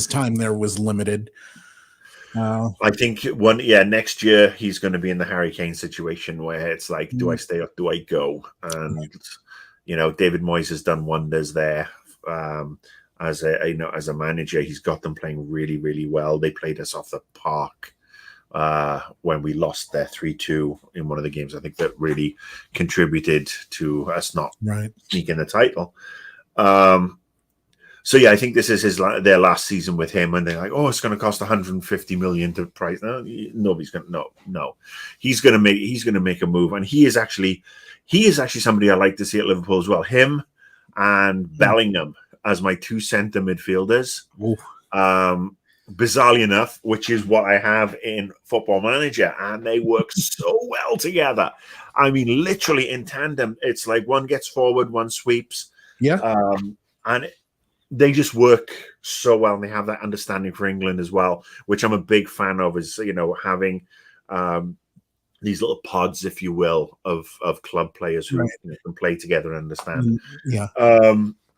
time there was limited. I think next year he's going to be in the Harry Kane situation where it's like, do I stay or do I go? And David Moyes has done wonders there. As a manager, he's got them playing really, really well. They played us off the park when we lost their 3-2 in one of the games. I think that really contributed to us not sneaking the title. So yeah, I think this is their last season with him, and they're like, "Oh, it's going to cost 150 million to price." No, nobody's going to. No, he's going to make a move, and he is actually somebody I like to see at Liverpool as well. Him and Bellingham as my two centre midfielders. Bizarrely enough, which is what I have in Football Manager, and they work so well together. I mean, literally in tandem. It's like one gets forward, one sweeps. Yeah, and they just work so well, and they have that understanding for England as well, which I'm a big fan of. Is having these little pods, if you will, of club players who can play together and understand. Yeah.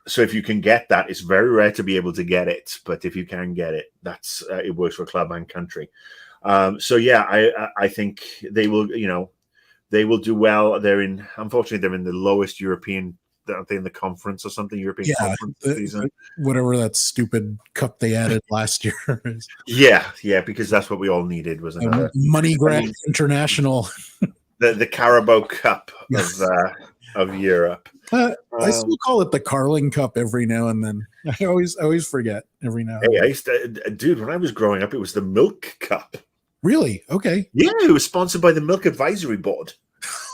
So if you can get that, it's very rare to be able to get it, but if you can get it, that's it works for club and country. So yeah, I think they will. They will do well. Unfortunately, they're in the lowest European. Aren't they in the conference or something? European conference season? Whatever that stupid cup they added last year. Yeah, because that's what we all needed was another money grab international. The Carabao Cup of Europe. I still call it the Carling Cup every now and then. I always forget every now and then. I used to, dude, when I was growing up, it was the Milk Cup. Really? Okay. Yeah, it was sponsored by the Milk Advisory Board.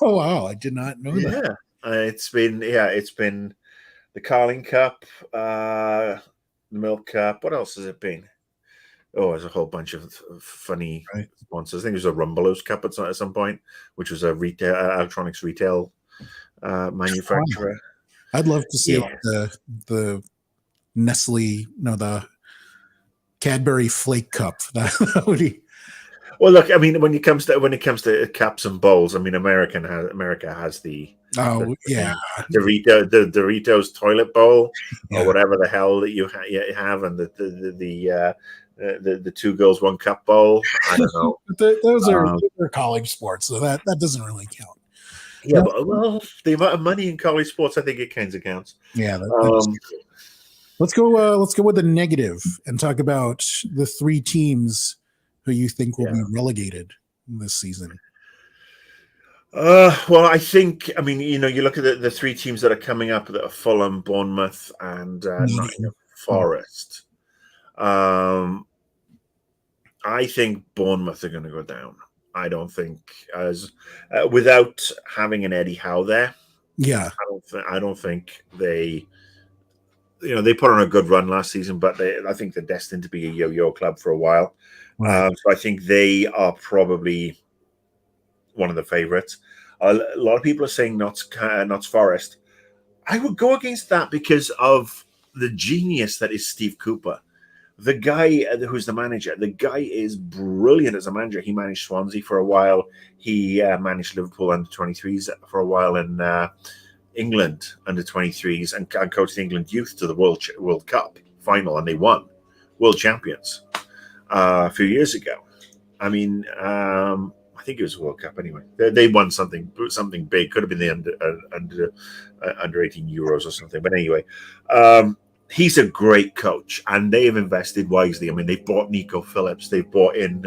Oh wow, I did not know that. It's been the Carling Cup, the Milk Cup. What else has it been? Oh, there's a whole bunch of funny sponsors. I think it was a Rumbelows Cup at some point, which was a electronics retail manufacturer. I'd love to see like the Nestle, the Cadbury Flake Cup. That would be. Well, look, I mean, when it comes to caps and bowls, I mean, America has the Doritos toilet bowl or whatever the hell that you have, and the two girls one cup bowl. I don't know. those are college sports, so that doesn't really count. Yeah, well, the amount of money in college sports, I think it kind of counts. Yeah. Let's go with the negative and talk about the three teams who you think will be relegated this season. Well, I think, I mean, you look at the three teams that are coming up that are Fulham, Bournemouth, and Nottingham Forest. I think Bournemouth are going to go down. I don't think as without having an Eddie Howe there. Yeah. I don't think they. They put on a good run last season, but I think they're destined to be a yo-yo club for a while. Right. So I think they are probably one of the favourites. A lot of people are saying Notts Forest. I would go against that because of the genius that is Steve Cooper. The guy who's the manager, the guy is brilliant as a manager. He managed Swansea for a while. He managed Liverpool under 23s for a while in England under 23s and coached the England youth to the World Cup final, and they won, world champions, a few years ago. I mean, I think it was a World Cup anyway. They won something big. Could have been the under 18 Euros or something. But anyway, he's a great coach, and they have invested wisely. I mean, they bought Nico Phillips. They bought in.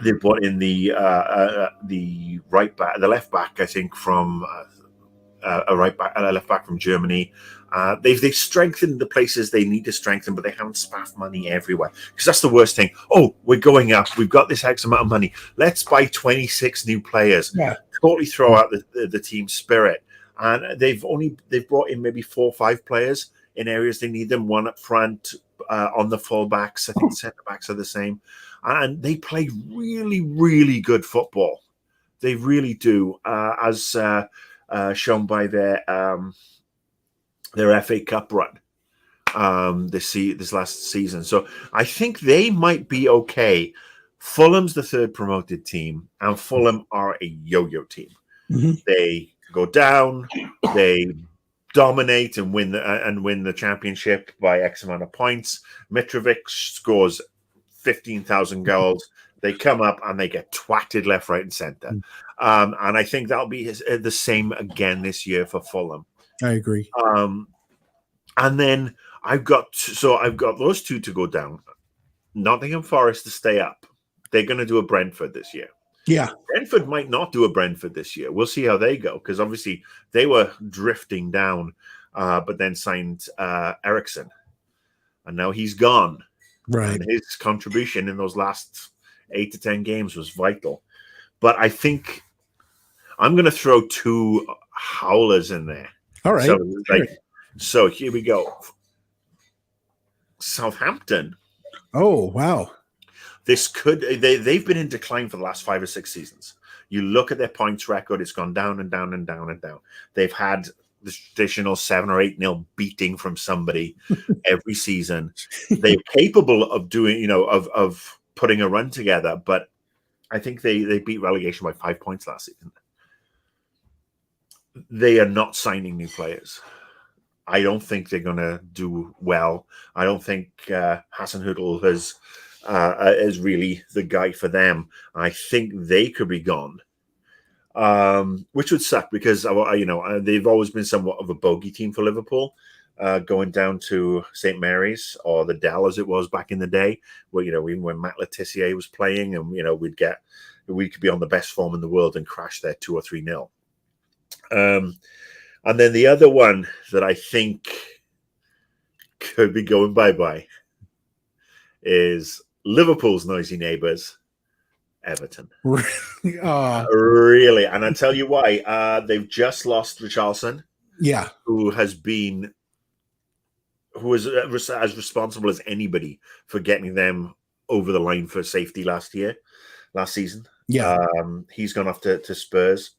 They brought in the right back, the left back, I think, from a right back, a left back from Germany. They've strengthened the places they need to strengthen, but they haven't spaffed money everywhere, because that's the worst thing. Oh, we're going up. We've got this X amount of money. Let's buy 26 new players. Yeah. Totally throw out the team spirit. And they've brought in maybe 4 or 5 players in areas they need them. One up front, on the full backs. I think the centre backs are the same. And they play really, really good football. They really do, as shown by their FA Cup run this last season. So I think they might be okay. Fulham's the 3rd promoted team, and Fulham are a yo-yo team. Mm-hmm. They go down, they dominate and win the championship by X amount of points. Mitrovic scores 15,000 goals. They come up and they get twatted left, right, and centre. And I think that'll be the same again this year for Fulham. I agree. And then I've got those 2 to go down. Nottingham Forest to stay up. They're going to do a Brentford this year. Yeah. Brentford might not do a Brentford this year. We'll see how they go, because obviously they were drifting down, but then signed Ericsson, and now he's gone. Right. And his contribution in those last 8 to 10 games was vital. But I think I'm going to throw 2 howlers in there. All right. So here we go. Southampton. Oh, wow. They've been in decline for the last 5 or 6 seasons. You look at their points record, it's gone down and down and down and down. They've had the traditional 7 or 8-0 beating from somebody every season. They're capable of doing, of putting a run together, but I think they beat relegation by 5 points last season. They are not signing new players. I don't think they're going to do well. I don't think Hasenhüttl is really the guy for them. I think they could be gone, which would suck, because they've always been somewhat of a bogey team for Liverpool, going down to St. Mary's, or the Dell as it was back in the day, where even when Matt Letizia was playing, and we could be on the best form in the world and crash there 2 or 3-0. And then the other one that I think could be going bye-bye is Liverpool's noisy neighbours, Everton. Really. And I'll tell you why. They've just lost Richarlison. Yeah. Who is as responsible as anybody for getting them over the line for safety last season. Yeah. He's gone off to Spurs.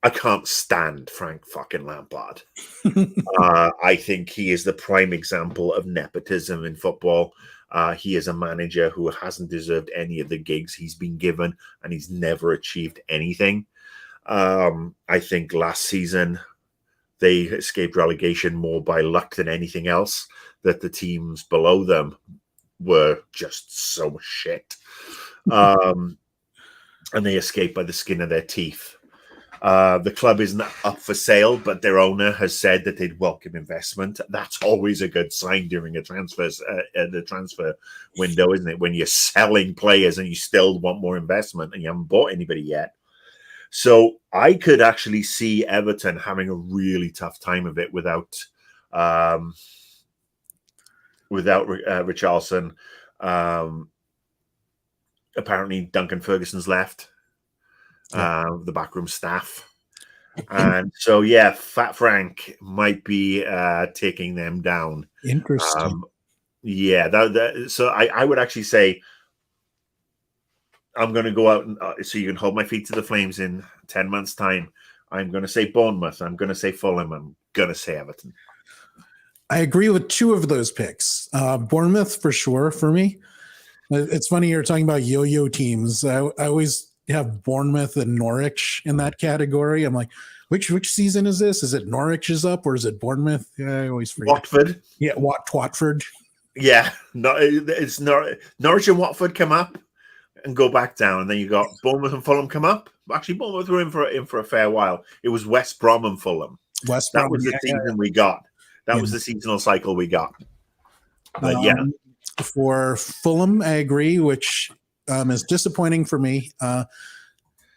I can't stand Frank fucking Lampard. I think he is the prime example of nepotism in football. He is a manager who hasn't deserved any of the gigs he's been given, and he's never achieved anything. I think last season they escaped relegation more by luck than anything else, that the teams below them were just so shit. And they escaped by the skin of their teeth. The club isn't up for sale, but their owner has said that they'd welcome investment. That's always a good sign during the transfer window, isn't it? When you're selling players and you still want more investment and you haven't bought anybody yet. So I could actually see Everton having a really tough time of it without Richarlison. apparently Duncan Ferguson's left the backroom staff. And so, yeah, Fat Frank might be taking them down. Interesting. So I would actually say I'm going to go out and so you can hold my feet to the flames in 10 months' time. I'm going to say Bournemouth. I'm going to say Fulham. I'm going to say Everton. I agree with two of those picks. Bournemouth for sure for me. It's funny you're talking about yo-yo teams. I always have Bournemouth and Norwich in that category. I'm like, which season is this? Is it Norwich is up or is it Bournemouth? Yeah, I always forget. Watford. Yeah, Watford. Yeah, no, it's Norwich and Watford come up and go back down, and then you got Bournemouth and Fulham come up. Actually, Bournemouth were in for a fair while. It was West Brom and Fulham. West That Brom. was the season we got. That was the seasonal cycle we got. But for Fulham, I agree, which is disappointing for me.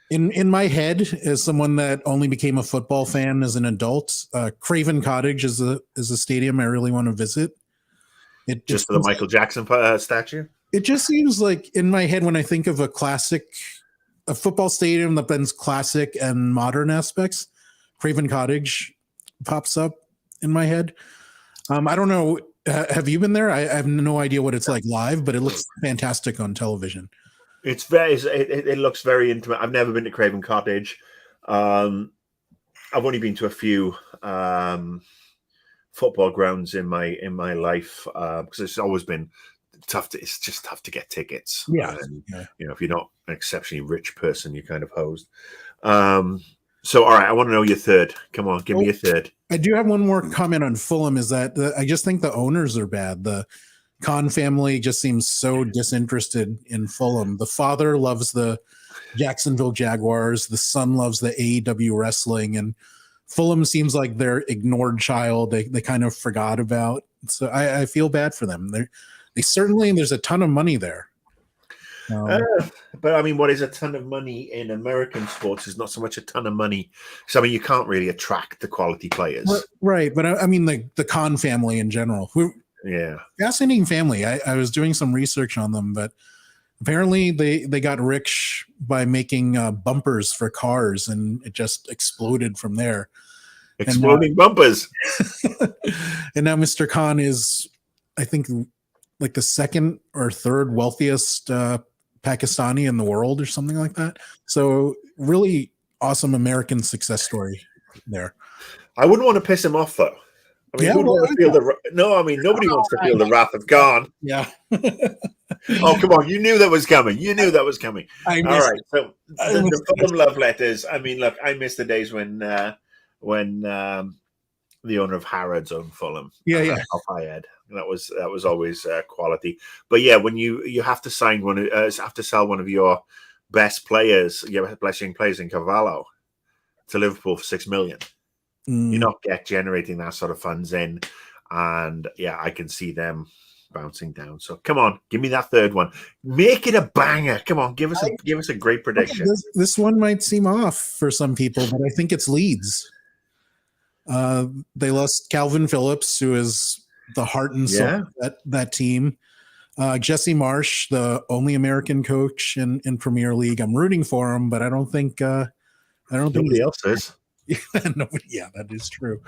In my head, as someone that only became a football fan as an adult, Craven Cottage is a stadium I really want to visit. It just for the Michael Jackson statue. It just seems like in my head when I think of a football stadium that blends classic and modern aspects, Craven Cottage pops up in my head. I don't know. Have you been there? I have no idea what it's like live, but it looks fantastic on television. It looks very intimate. I've never been to Craven Cottage. I've only been to a few football grounds in my life because it's always been tough. It's just tough to get tickets. Yeah. You know, if you're not an exceptionally rich person, you're kind of hosed. So, all right, I want to know your third. Come on, give me your third. I do have one more comment on Fulham. Is that I just think the owners are bad. The Khan family just seems so disinterested in Fulham. The father loves the Jacksonville Jaguars. The son loves the AEW wrestling, and Fulham seems like their ignored child. They kind of forgot about. So I feel bad for them. They certainly, there's a ton of money there. But I mean, what is a ton of money in American sports is not so much a ton of money. So I mean, you can't really attract the quality players, right? But I mean, the Khan family in general. Fascinating family. I was doing some research on them, but apparently they got rich by making bumpers for cars, and it just exploded from there. Exploding bumpers. And now Mr. Khan is, I think, like the second or third wealthiest Pakistani in the world or something like that. So really awesome American success story there. I wouldn't want to piss him off though. I mean, nobody wants to feel the wrath of Khan. Yeah. Oh, come on. You knew that was coming. All right. So the Fulham love letters. I mean, look, I miss the days when the owner of Harrods owned Fulham. Off Hired. That was always quality. But yeah, when you have to sell one of your best players, your blessing players in Cavallo to Liverpool for $6 million, you're not generating that sort of funds in, and yeah, I can see them bouncing down. So come on, give me that third one. Make it a banger. Come on, give us a great prediction. This one might seem off for some people, but I think it's Leeds. They lost Calvin Phillips, who is the heart and soul of that team. Jesse Marsh, the only American coach in Premier League. I'm rooting for him, but I don't think nobody else is. Nobody. Yeah, that is true.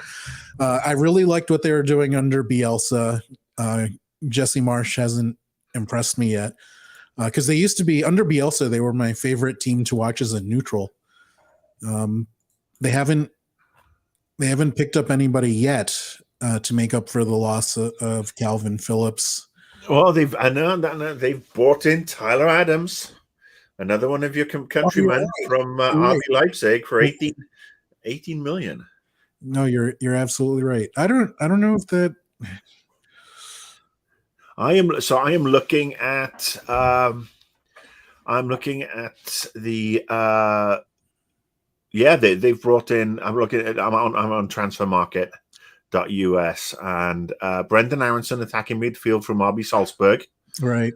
I really liked what they were doing under Bielsa. Jesse Marsh hasn't impressed me yet because they used to be under Bielsa. They were my favorite team to watch as a neutral. They haven't picked up anybody yet to make up for the loss of Calvin Phillips. Well, they've brought in Tyler Adams, another one of your countrymen from RB Leipzig for 18 million. No, you're absolutely right. I don't know if that. I am looking at the they've brought in. I'm on transfermarket.us and Brendan Aronson attacking midfield from RB Salzburg. Right.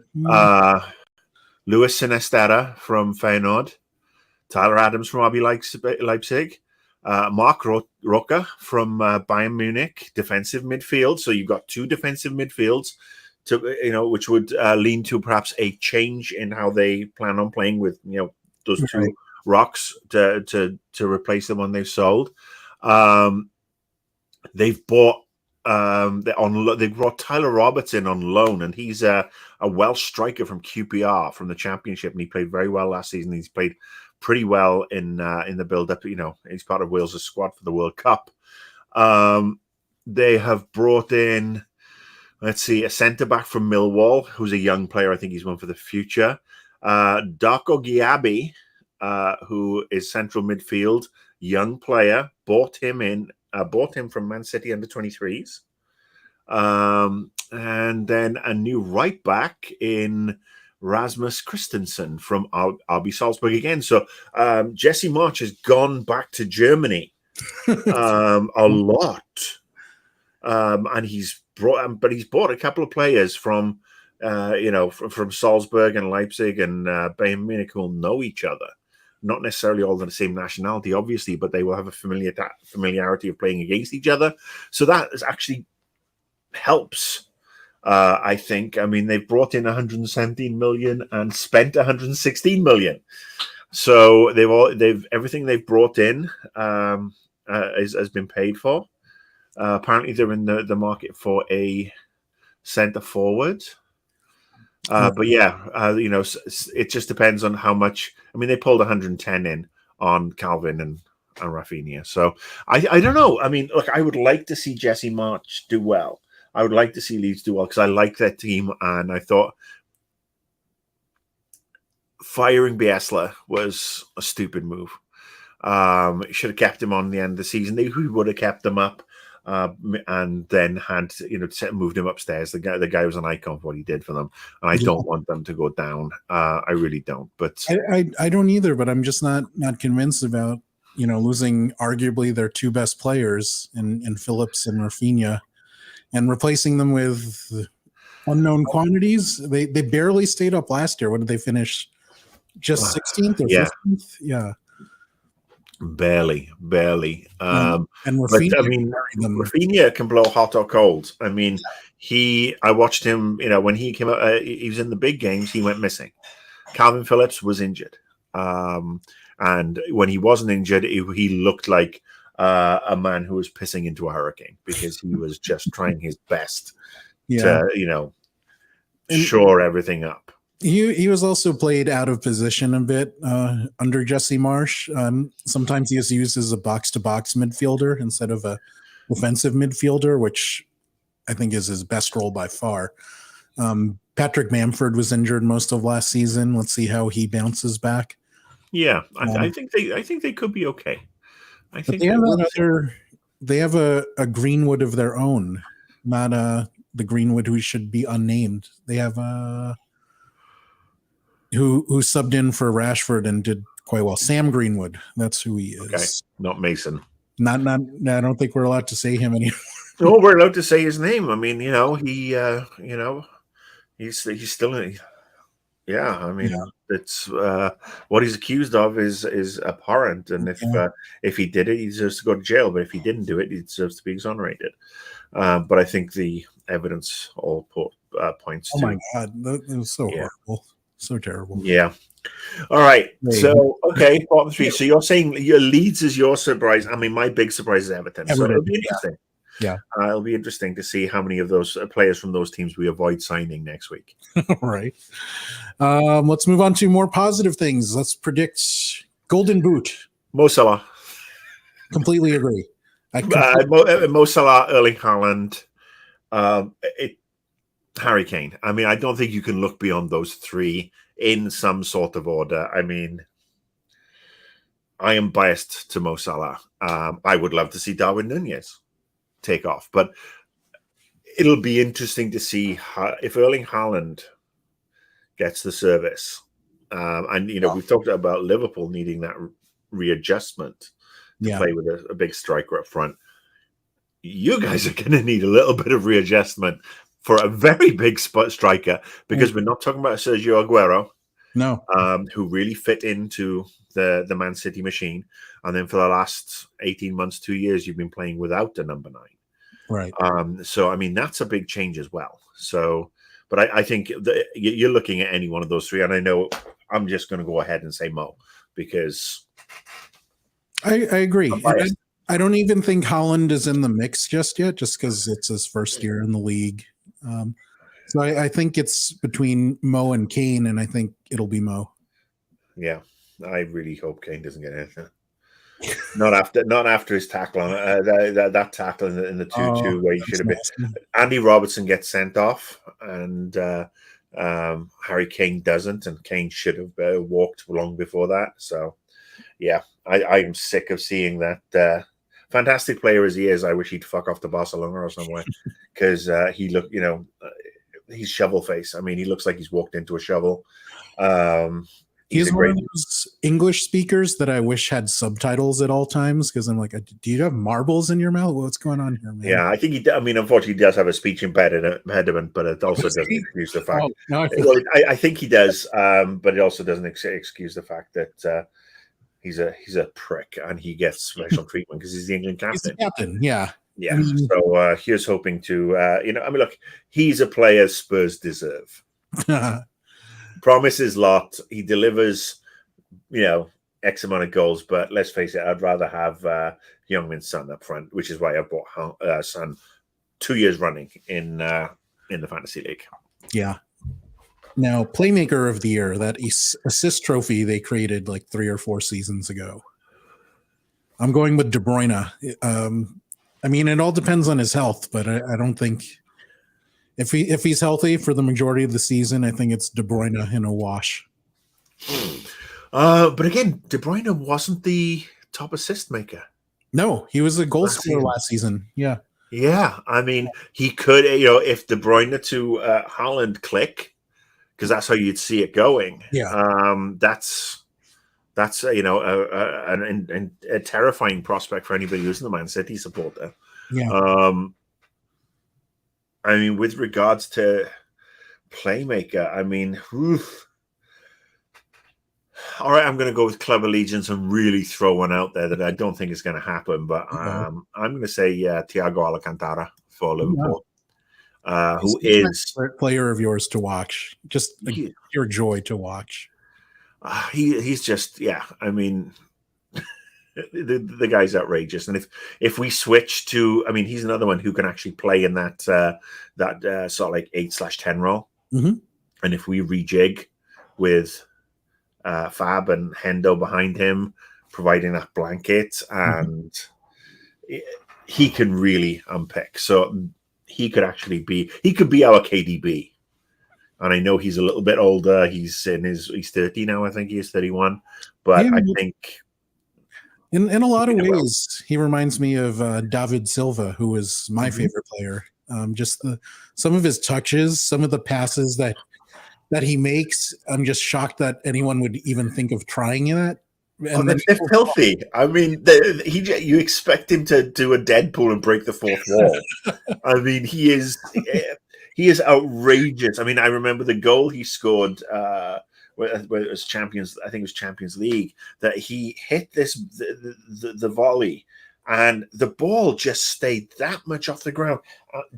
Luis Sinisterra from Feyenoord. Tyler Adams from RB Leipzig. Mark Roca from Bayern Munich, defensive midfield. So you've got two defensive midfields which would lean to perhaps a change in how they plan on playing with those two rocks to replace the one they've sold. They've bought they brought Tyler Roberts in on loan, and he's a Welsh striker from QPR from the Championship, and he played very well last season. He's played pretty well in the build-up. He's part of Wales' squad for the World Cup. They have brought in, let's see, a centre-back from Millwall, who's a young player. I think he's one for the future. Darko Giabi, who is central midfield, young player, bought him from Man City under 23s. And then a new right back in Rasmus Christensen from RB Salzburg again. So Jesse March has gone back to Germany a lot. And he's bought a couple of players from from Salzburg and Leipzig and Bayern Munich who will know each other. Not necessarily all the same nationality, obviously, but they will have a familiarity of playing against each other. So that actually helps, I think. I mean, they've brought in 117 million and spent 116 million. So they've everything they've brought in has been paid for. Apparently, they're in the market for a centre forward. But yeah, it just depends on how much. I mean, they pulled 110 in on Calvin and Rafinha. So I don't know. I mean, look, I would like to see Jesse March do well. I would like to see Leeds do well because I like that team, and I thought firing Bielsa was a stupid move. Should have kept him on the end of the season. They would have kept him up. And then had moved him upstairs. The guy was an icon for what he did for them, and I don't want them to go down. I really don't. But I don't either. But I'm just not convinced about losing arguably their two best players in Phillips and Rafinha, and replacing them with unknown quantities. They barely stayed up last year. What did they finish? Just 16th or 15th? Yeah. Barely. And Rafinha, but, I mean, Rafinha can blow hot or cold. I mean, I watched him, when he came out, he was in the big games, he went missing. Calvin Phillips was injured. And when he wasn't injured, he looked like a man who was pissing into a hurricane because he was just trying his best to, shore everything up. He was also played out of position a bit under Jesse Marsh. Sometimes he is used as a box-to-box midfielder instead of a offensive midfielder, which I think is his best role by far. Patrick Bamford was injured most of last season. Let's see how he bounces back. Yeah, I think they could be okay. I think they have a Greenwood of their own, not the Greenwood who should be unnamed. They have who subbed in for Rashford and did quite well. Sam Greenwood, that's who he is. Okay, not Mason. Not. I don't think we're allowed to say him anymore. No, we're allowed to say his name. I mean, he's still in. Yeah, I mean, it's what he's accused of is abhorrent, and if he did it, he deserves to go to jail. But if he didn't do it, he deserves to be exonerated. But I think the evidence all points to. Oh my God, that was so horrible. So terrible. Yeah. All right. So, okay, bottom three. So you're saying your Leeds is your surprise. I mean, my big surprise is Everton. So it'll be interesting. Yeah. It'll be interesting to see how many of those players from those teams we avoid signing next week. Right. Let's move on to more positive things. Let's predict Golden Boot. Mo Salah. Completely agree. Mo Salah, Erling Haaland, Harry Kane. I mean, I don't think you can look beyond those three in some sort of order. I mean, I am biased to Mo Salah. I would love to see Darwin Nunez take off, but it'll be interesting to see if Erling Haaland gets the service. And, we've talked about Liverpool needing that readjustment to play with a big striker up front. You guys are going to need a little bit of readjustment for a very big striker, because we're not talking about Sergio Aguero, who really fit into the Man City machine. And then for the last 18 months, 2 years, you've been playing without the number 9. Right. So, I mean, that's a big change as well. So But I think you're looking at any one of those three, and I know I'm just going to go ahead and say Mo because I agree. I'm biased. I don't even think Holland is in the mix just yet, just because it's his first year in the league. So I think it's between Mo and Kane, and I think it'll be Mo. Yeah, I really hope Kane doesn't get anything. Not after his tackle on that tackle in the 2-2 where he should have been. Nasty. Andy Robertson gets sent off, and Harry Kane doesn't, and Kane should have walked long before that. So, yeah, I am sick of seeing that. Fantastic player as he is, I wish he'd fuck off to Barcelona or somewhere because he looked, he's shovel face. I mean, he looks like he's walked into a shovel. He's one of those English speakers that I wish had subtitles at all times because I'm like, do you have marbles in your mouth? What's going on here, man? Yeah, I think unfortunately, he does have a speech impediment, but it also doesn't excuse the fact. I think he does, but it also doesn't excuse the fact that he's a prick and he gets special treatment because he's the England captain. He's the captain, yeah. Yeah. I mean, so here's hoping to, look, he's a player Spurs deserve. Promises lot. He delivers, X amount of goals. But let's face it, I'd rather have Youngmin's Son up front, which is why I bought Son 2 years running in the fantasy league. Yeah. Now, playmaker of the year, that assist trophy they created like 3 or 4 seasons ago. I'm going with De Bruyne. I mean, it all depends on his health, but I don't think. If he's healthy for the majority of the season, I think it's De Bruyne in a wash. But again, De Bruyne wasn't the top assist maker. No, he was a goal scorer last season. Yeah. Yeah. I mean, he could, if De Bruyne to Haaland click, because that's how you'd see it going. Yeah. That's a terrifying prospect for anybody who's in the Man City supporter. Yeah. I mean, with regards to playmaker, I mean, all right, I'm going to go with Club Allegiance and really throw one out there that I don't think is going to happen, but I'm going to say Thiago Alcantara for Liverpool, who is a player of yours to watch, just your joy to watch. He's just, I mean, the guy's outrageous. And if we switch to, I mean, he's another one who can actually play in that sort of like 8/10 role. Mm-hmm. And if we rejig with Fab and Hendo behind him, providing that blanket, and he can really unpick. So he could be our KDB. And I know he's a little bit older. He's 30 now. I think he is 31. But I think in a lot of ways, he reminds me of David Silva, who is my favorite player. Just some of his touches, some of the passes that he makes. I'm just shocked that anyone would even think of trying that. And they're filthy. I mean, you expect him to do a Deadpool and break the fourth wall. I mean, he is outrageous. I mean, I remember the goal he scored where it was Champions. I think it was Champions League that he hit the volley, and the ball just stayed that much off the ground.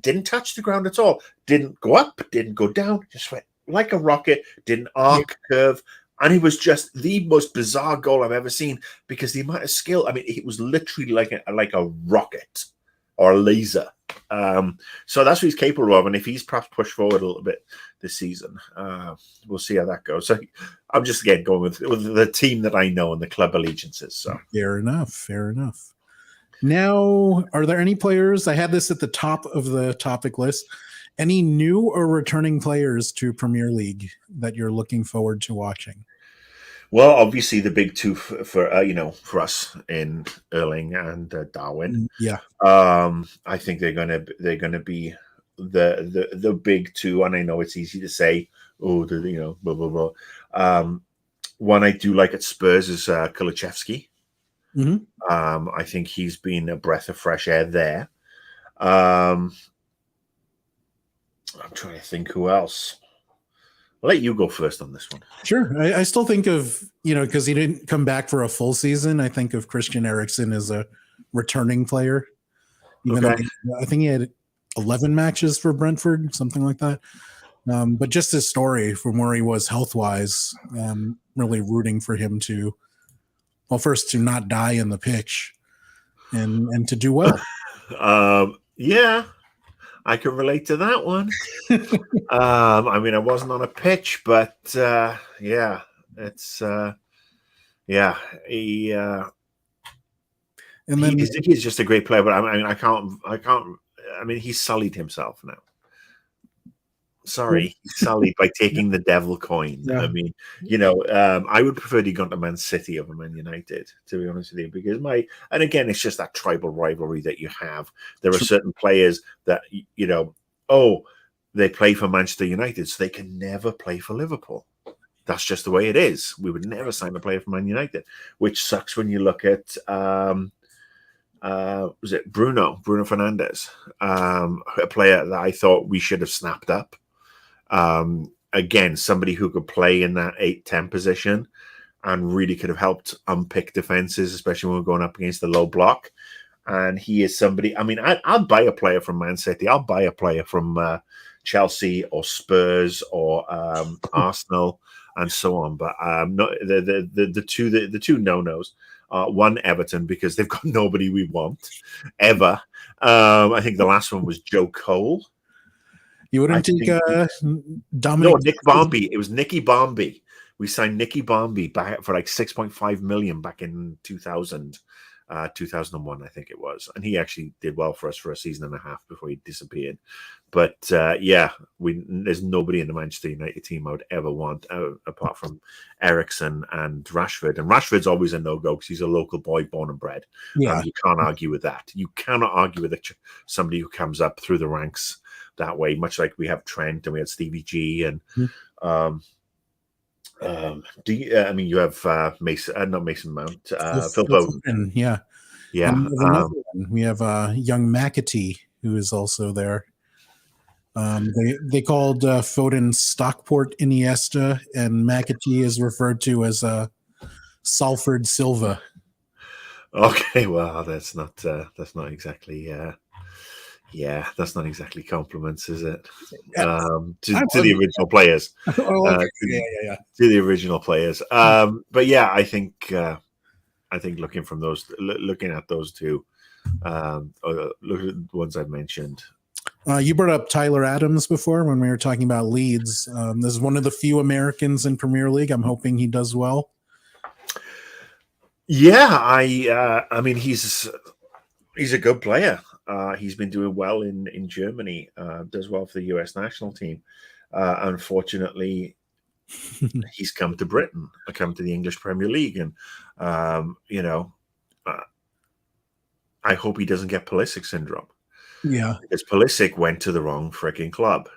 Didn't touch the ground at all. Didn't go up. Didn't go down. Just went like a rocket. Didn't arc, curve. And it was just the most bizarre goal I've ever seen because the amount of skill. I mean, it was literally like a rocket or a laser. So that's what he's capable of. And if he's perhaps pushed forward a little bit this season, we'll see how that goes. So I'm just again going with the team that I know and the club allegiances. So fair enough. Now, are there any players? I had this at the top of the topic list. Any new or returning players to Premier League that you're looking forward to watching? Well, obviously the big two for us in Erling and Darwin. Yeah. I think they're gonna be the big two, and I know it's easy to say, blah blah blah. One I do like at Spurs is Kulusevski. Mm-hmm. I think he's been a breath of fresh air there. I'm trying to think who else. I'll let you go first on this one. Sure. I still think of, because he didn't come back for a full season, I think of Christian Eriksen as a returning player. Even though I think he had 11 matches for Brentford, something like that. But just his story from where he was health wise, really rooting for him to, well, first to not die in the pitch and to do well. Yeah, I can relate to that one. I mean, I wasn't on a pitch, but yeah, it's yeah, And then he's just a great player. But I mean, I can't. I mean, he's sullied himself now. Sorry, he's sullied by taking the devil coin. Yeah. I mean, I would prefer he gone to Man City over Man United, to be honest with you, because and again, it's just that tribal rivalry that you have. There are certain players that, they play for Manchester United, so they can never play for Liverpool. That's just the way it is. We would never sign a player for Man United, which sucks when you look at, was it Bruno Fernandes, a player that I thought we should have snapped up. Again, somebody who could play in that 8-10 position and really could have helped unpick defenses, especially when we're going up against the low block. And he is somebody, I mean, I'll buy a player from Man City. I'll buy a player from Chelsea or Spurs or Arsenal and so on. But not the two no-nos. One, Everton, because they've got nobody we want ever. I think the last one was Joe Cole. You wouldn't take Dominic? No, Nick Bombi. It was Nicky Bombi. We signed Nicky Bombi back for like 6.5 million back in 2000, 2001, I think it was, and he actually did well for us for a season and a half before he disappeared. But there's nobody in the Manchester United team I would ever want apart from Eriksen and Rashford. And Rashford's always a no-go because he's a local boy, born and bred. Yeah, you can't argue with that. You cannot argue with somebody who comes up through the ranks that way, much like we have Trent and we had Stevie G and you have Mason, not Mason Mount, Phil Foden. Yeah. And we have young McAtee, who is also there. They called Foden Stockport Iniesta, and McAtee is referred to as Salford Silva. Okay, well, that's not exactly. That's not exactly compliments, is it? To the original players. To the original players. But yeah, I think looking at those two, look at the ones I've mentioned. You brought up Tyler Adams before when we were talking about Leeds. This is one of the few Americans in Premier League. I'm hoping he does well. Yeah, I mean, he's a good player. He's been doing well in Germany, does well for the US national team. Unfortunately, he's come to Britain, come to the English Premier League. And, I hope he doesn't get Pulisic syndrome. Yeah. Because Pulisic went to the wrong freaking club.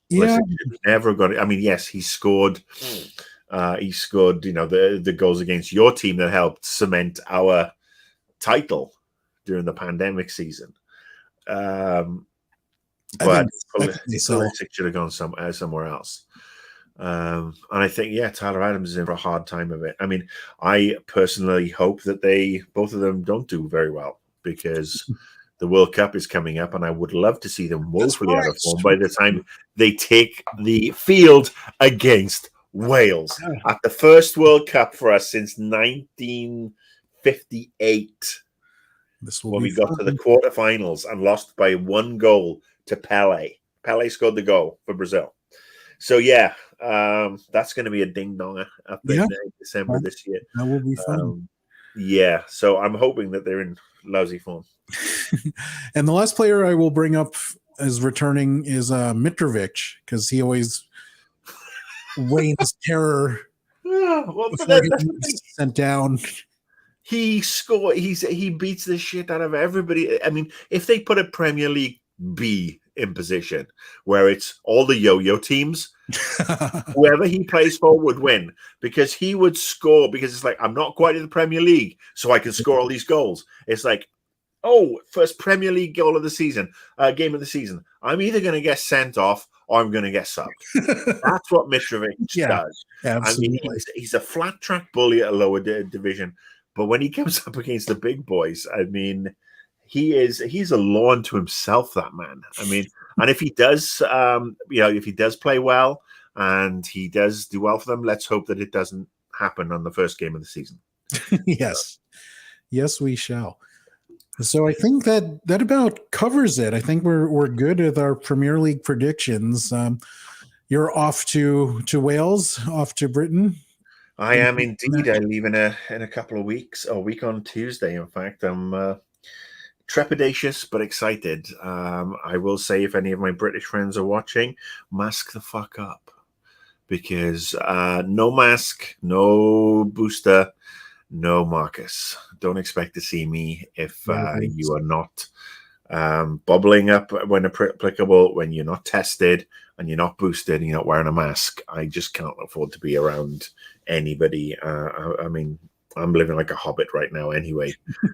Yeah. Never got it. I mean, yes, he scored. He scored, the goals against your team that helped cement our title during the pandemic season. But Pulisic should have gone somewhere else. And I think, Tyler Adams is in for a hard time of it. I mean, I personally hope that both of them don't do very well because the World Cup is coming up and I would love to see them woefully out of form by the time they take the field against Wales at the first World Cup for us since 1958. When we got to the quarterfinals and lost by 1 goal to Pele. Pele scored the goal for Brazil. So that's going to be a ding donger up in December this year. That will be fun. So I'm hoping that they're in lousy form. And the last player I will bring up as returning is Mitrovic, because he always rains terror. Sent down. He scored. He beats the shit out of everybody. I mean, if they put a Premier League B in position where it's all the yo-yo teams, whoever he plays for would win because he would score. Because it's like, I'm not quite in the Premier League, so I can score all these goals. It's like, first Premier League goal of the season, game of the season. I'm either going to get sent off or I'm going to get subbed. That's what Mitrovic does. Absolutely. I mean, he's a flat track bully at a lower division. But when he comes up against the big boys, I mean, he's a law unto himself, that man. I mean, And if he does, if he does play well and he does do well for them, let's hope that it doesn't happen on the first game of the season. Yes, we shall. So I think that about covers it. I think we're good with our Premier League predictions. You're off to Wales, off to Britain. I am indeed. I leave in a couple of weeks, a week on Tuesday. In fact, I'm trepidatious but excited. I will say, if any of my British friends are watching, mask the fuck up, because no mask, no booster, no Marcus. Don't expect to see me if you are not bubbling up when applicable, when you're not tested and you're not boosted and you're not wearing a mask. I just can't afford to be around anybody. I mean, I'm living like a hobbit right now anyway.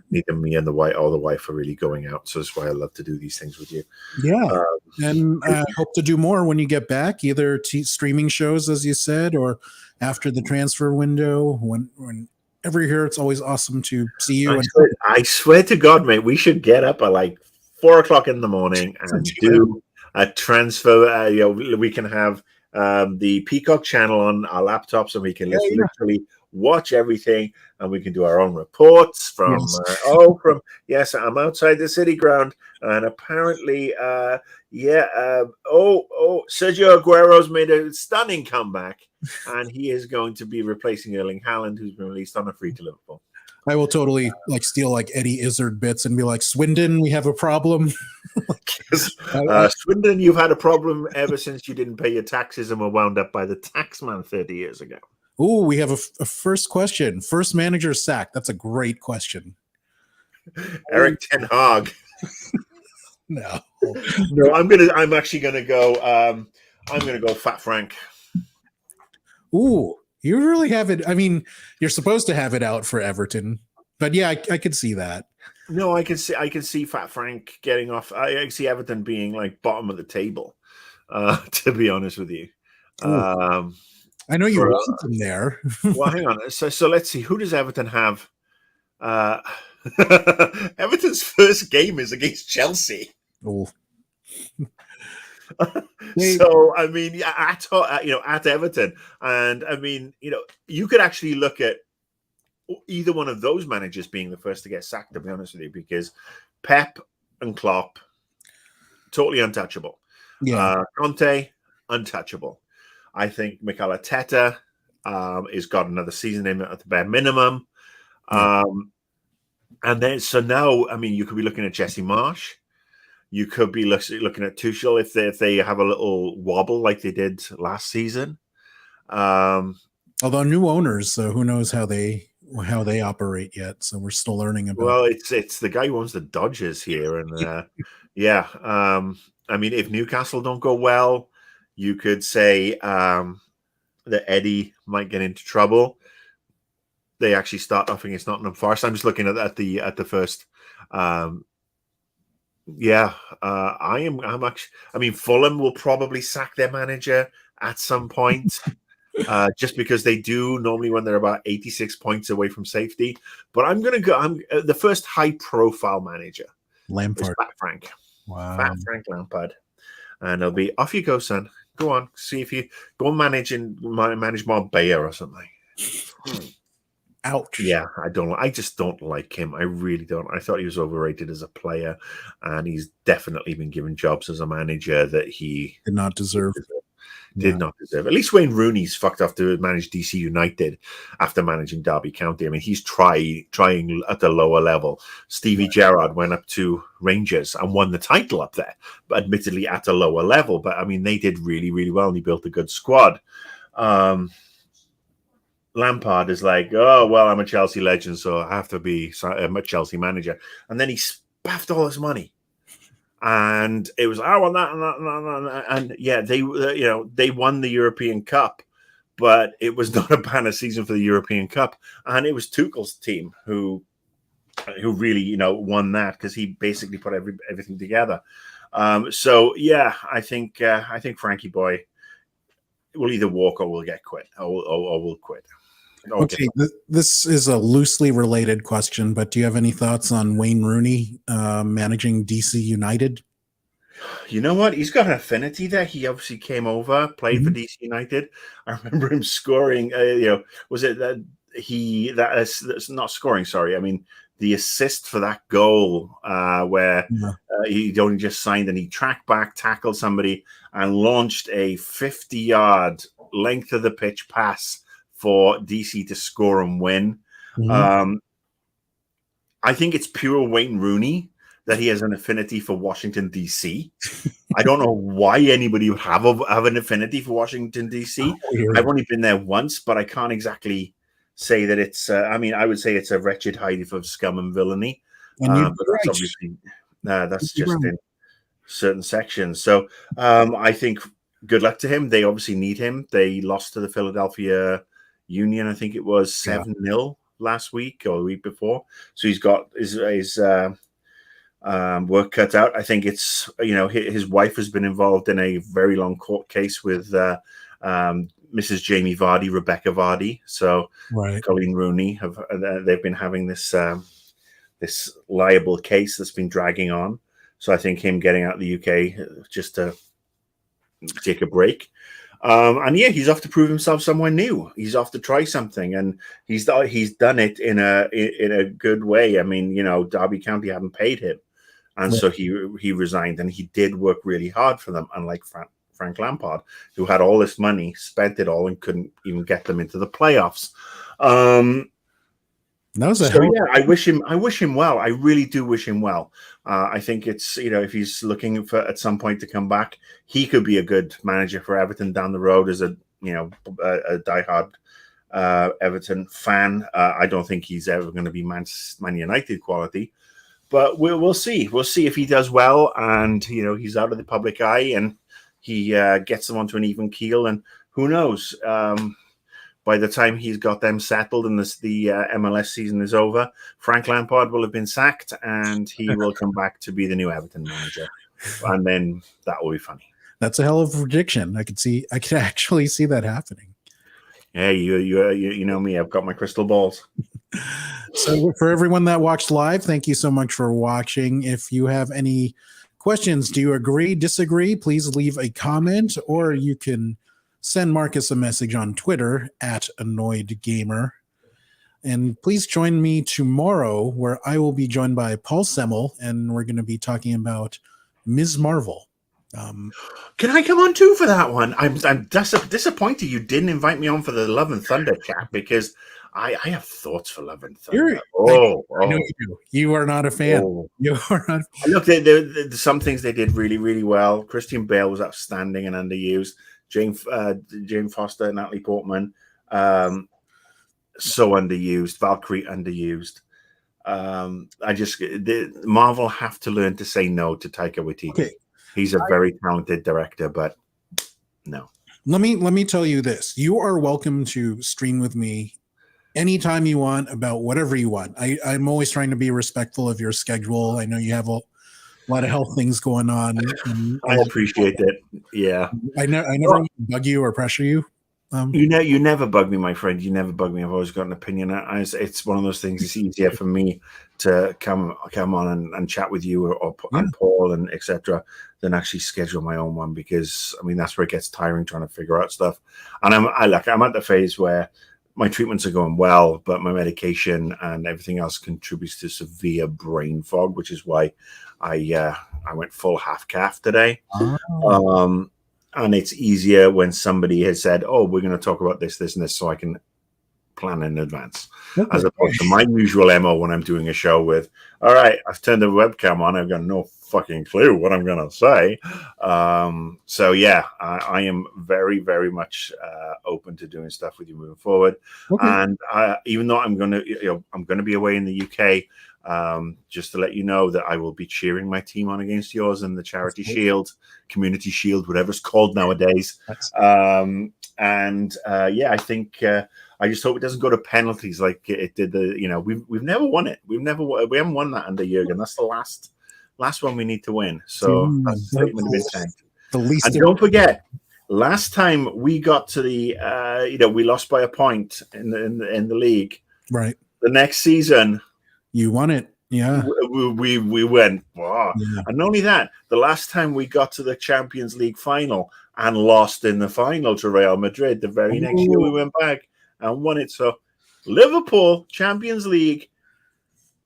Neither me and the wife are really going out. So that's why I love to do these things with you. Yeah. And I hope to do more when you get back, either streaming shows, as you said, or after the transfer window. Whenever you're here, it's always awesome to see you. I swear to God, mate, we should get up at like 4 o'clock in the morning and do a transfer. We can have the Peacock channel on our laptops, and we can literally watch everything, and we can do our own reports from I'm outside the city ground, and apparently Sergio Aguero's made a stunning comeback, and he is going to be replacing Erling Haaland, who's been released on a free to Liverpool. I will totally steal Eddie Izzard bits and be like, Swindon, we have a problem. Swindon, you've had a problem ever since you didn't pay your taxes and were wound up by the taxman 30 years ago. Oh, we have a first question. First manager sacked. That's a great question. Eric Ten Hag. No, I'm actually gonna go. I'm gonna go Fat Frank. Ooh, you really have it. I mean, you're supposed to have it out for Everton, but yeah, I could see that. No, I can see Fat Frank getting off. I see Everton being like bottom of the table. To be honest with you, I know you want them there. Well, hang on. So let's see. Who does Everton have? Everton's first game is against Chelsea. Oh. So I mean, at Everton, and I mean, you could actually look at either one of those managers being the first to get sacked, to be honest with you, because Pep and Klopp, totally untouchable. Yeah, Conte, untouchable. I think Mikel Arteta has got another season in at the bare minimum. Yeah. And then, so now, I mean, you could be looking at Jesse Marsh. You could be looking at Tuchel if they have a little wobble like they did last season. Although new owners, so who knows how they operate yet? So we're still learning about. Well, it's the guy who owns the Dodgers here, and I mean, if Newcastle don't go well, you could say that Eddie might get into trouble. They actually start off against Nottingham Forest. I'm just looking at the first. I'm actually. I mean, Fulham will probably sack their manager at some point, just because they do normally when they're about 86 points away from safety. But I'm going to go. I'm the first high-profile manager. Lampard. Fat Frank. Wow. Fat Frank Lampard, and it'll be off you go, son. Go on, see if you go and manage Marbella or something. Ouch. Yeah, I just don't like him. I really don't. I thought he was overrated as a player, and he's definitely been given jobs as a manager that he did not deserve. Did not deserve. At least Wayne Rooney's fucked off to manage DC United after managing Derby County. I mean, he's trying at the lower level. Stevie Gerrard went up to Rangers and won the title up there, but admittedly at a lower level. But I mean, they did really, really well, and he built a good squad. Lampard is like, oh, well, I'm a Chelsea legend, so I have to be a Chelsea manager. And then he spaffed all his money. And it was, I want that and that and that. And yeah, they won the European Cup, but it was not a banner season for the European Cup. And it was Tuchel's team who really, won that, because he basically put everything together. So yeah, I think Frankie Boy will either walk or will get quit, or will quit. Okay, this is a loosely related question, but do you have any thoughts on Wayne Rooney managing DC United? You know what? He's got an affinity there. He obviously came over, played for Mhm. DC United. I remember him scoring. Was it that that's not scoring? Sorry, I mean the assist for that goal where Yeah. he only just signed and he tracked back, tackled somebody, and launched a 50-yard length of the pitch pass for DC to score and win. Mhm. Um, I think it's pure Wayne Rooney that he has an affinity for Washington DC. I don't know why anybody would have an affinity for Washington D.C. I've Weird. only been there once, but I can't exactly say that it's. I mean, I would say it's a wretched hive of scum and villainy, And you'd but be that's right. obviously You'd that's be just right. in certain sections. So I think good luck to him. They obviously need him. They lost to the Philadelphia Union. I think it was Yeah. 7-0 last week or the week before. So he's got his work cut out. I think it's his wife has been involved in a very long court case with Mrs. Jamie Vardy, Rebecca Vardy. So Right. Colleen Rooney they've been having this liable case that's been dragging on. So I think him getting out of the UK just to take a break. And yeah, he's off to prove himself somewhere new. He's off to try something, and he's done it in a good way. I mean, Derby County haven't paid him, and Right. so he resigned, and he did work really hard for them, unlike Frank Lampard, who had all this money, spent it all, and couldn't even get them into the playoffs. That was a So hell. yeah, I wish him well. I really do wish him well. I think it's if he's looking for at some point to come back, he could be a good manager for Everton down the road as a diehard Everton fan. I don't think he's ever going to be Man United quality, but we'll see. We'll see if he does well, and he's out of the public eye, and he gets them onto an even keel. And who knows? By the time he's got them settled and the MLS season is over, Frank Lampard will have been sacked, and he will come back to be the new Everton manager, and then that will be funny. That's a hell of a prediction. I could actually see that happening. Yeah, you know me. I've got my crystal balls. So for everyone that watched live, thank you so much for watching. If you have any questions, do you agree, disagree, please leave a comment, or you can send Marcus a message on Twitter at AnnoyedGamer. And please join me tomorrow, where I will be joined by Paul Semmel, and we're going to be talking about Ms. Marvel. Can I come on too for that one? I'm disappointed you didn't invite me on for the Love and Thunder chat, because I have thoughts for Love and Thunder. I know you do. You are not a fan. Oh. You are not. Look, some things they did really, really well. Christian Bale was outstanding and underused. Jane Foster, Natalie Portman, so underused. Valkyrie underused. Marvel have to learn to say no to Taika Waititi. Okay. He's a very talented director, but no. Let me tell you this. You are welcome to stream with me anytime you want about whatever you want. I'm always trying to be respectful of your schedule. I know you have a lot of health things going on. I appreciate it. Yeah. I never want to bug you or pressure you. You never bug me, my friend. You never bug me. I've always got an opinion. It's one of those things. It's easier for me to come on and chat with you and Paul and etc. than actually schedule my own one, because I mean that's where it gets tiring trying to figure out stuff. And I'm at the phase where my treatments are going well, but my medication and everything else contributes to severe brain fog, which is why I went full half calf today. Oh. And it's easier when somebody has said, "Oh, we're going to talk about this, this, and this," so I can plan in advance, as opposed to my usual MO when I'm doing a show with, "All right, I've turned the webcam on. I've got no fucking clue what I'm going to say." So yeah, I am very, very much open to doing stuff with you moving forward. Okay. And even though I'm going to be away in the UK. Just to let you know that I will be cheering my team on against yours in the Charity Shield, Community Shield, whatever it's called nowadays. I think I just hope it doesn't go to penalties like it did. We've never won it. We haven't won that under Jurgen. That's the last one we need to win. So that's a statement of intent. And don't forget, last time we got to the we lost by a point in the league. Right. The next season, you won it. Yeah. We went, wow. Yeah. And not only that, the last time we got to the Champions League final and lost in the final to Real Madrid, the very next year we went back and won it. So Liverpool, Champions League,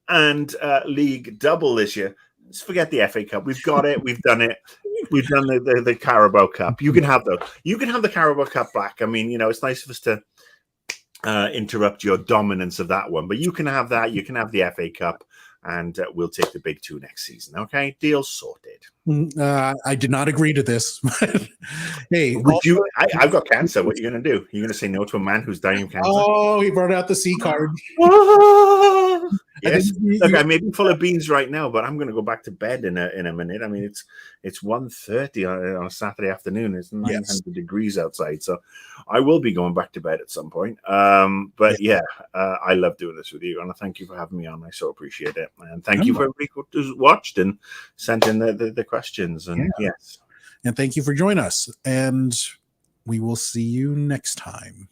and league double this year. Let's forget the FA Cup. We've got it. We've done it. We've done the Carabao Cup. You can have those. You can have the Carabao Cup back. I mean, it's nice of us to interrupt your dominance of that one, but you can have that. You can have the FA Cup, and we'll take the big two next season. Okay, deal sorted. I did not agree to this. Hey, would you? I've got cancer. What are you going to do? You're going to say no to a man who's dying of cancer? Oh, he brought out the C card. Yes. Look, I may be full of beans right now, but I'm going to go back to bed in a minute. I mean, it's 1:30 on a Saturday afternoon. It's 900 degrees outside, so I will be going back to bed at some point. But I love doing this with you, and I thank you for having me on. I so appreciate it, and thank you for everybody who's watched and sent in the questions. And yes, and thank you for joining us. And we will see you next time.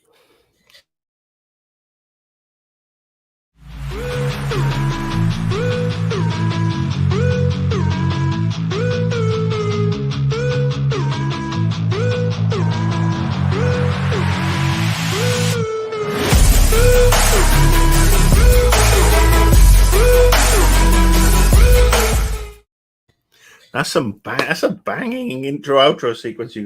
That's a banging intro outro sequence you got.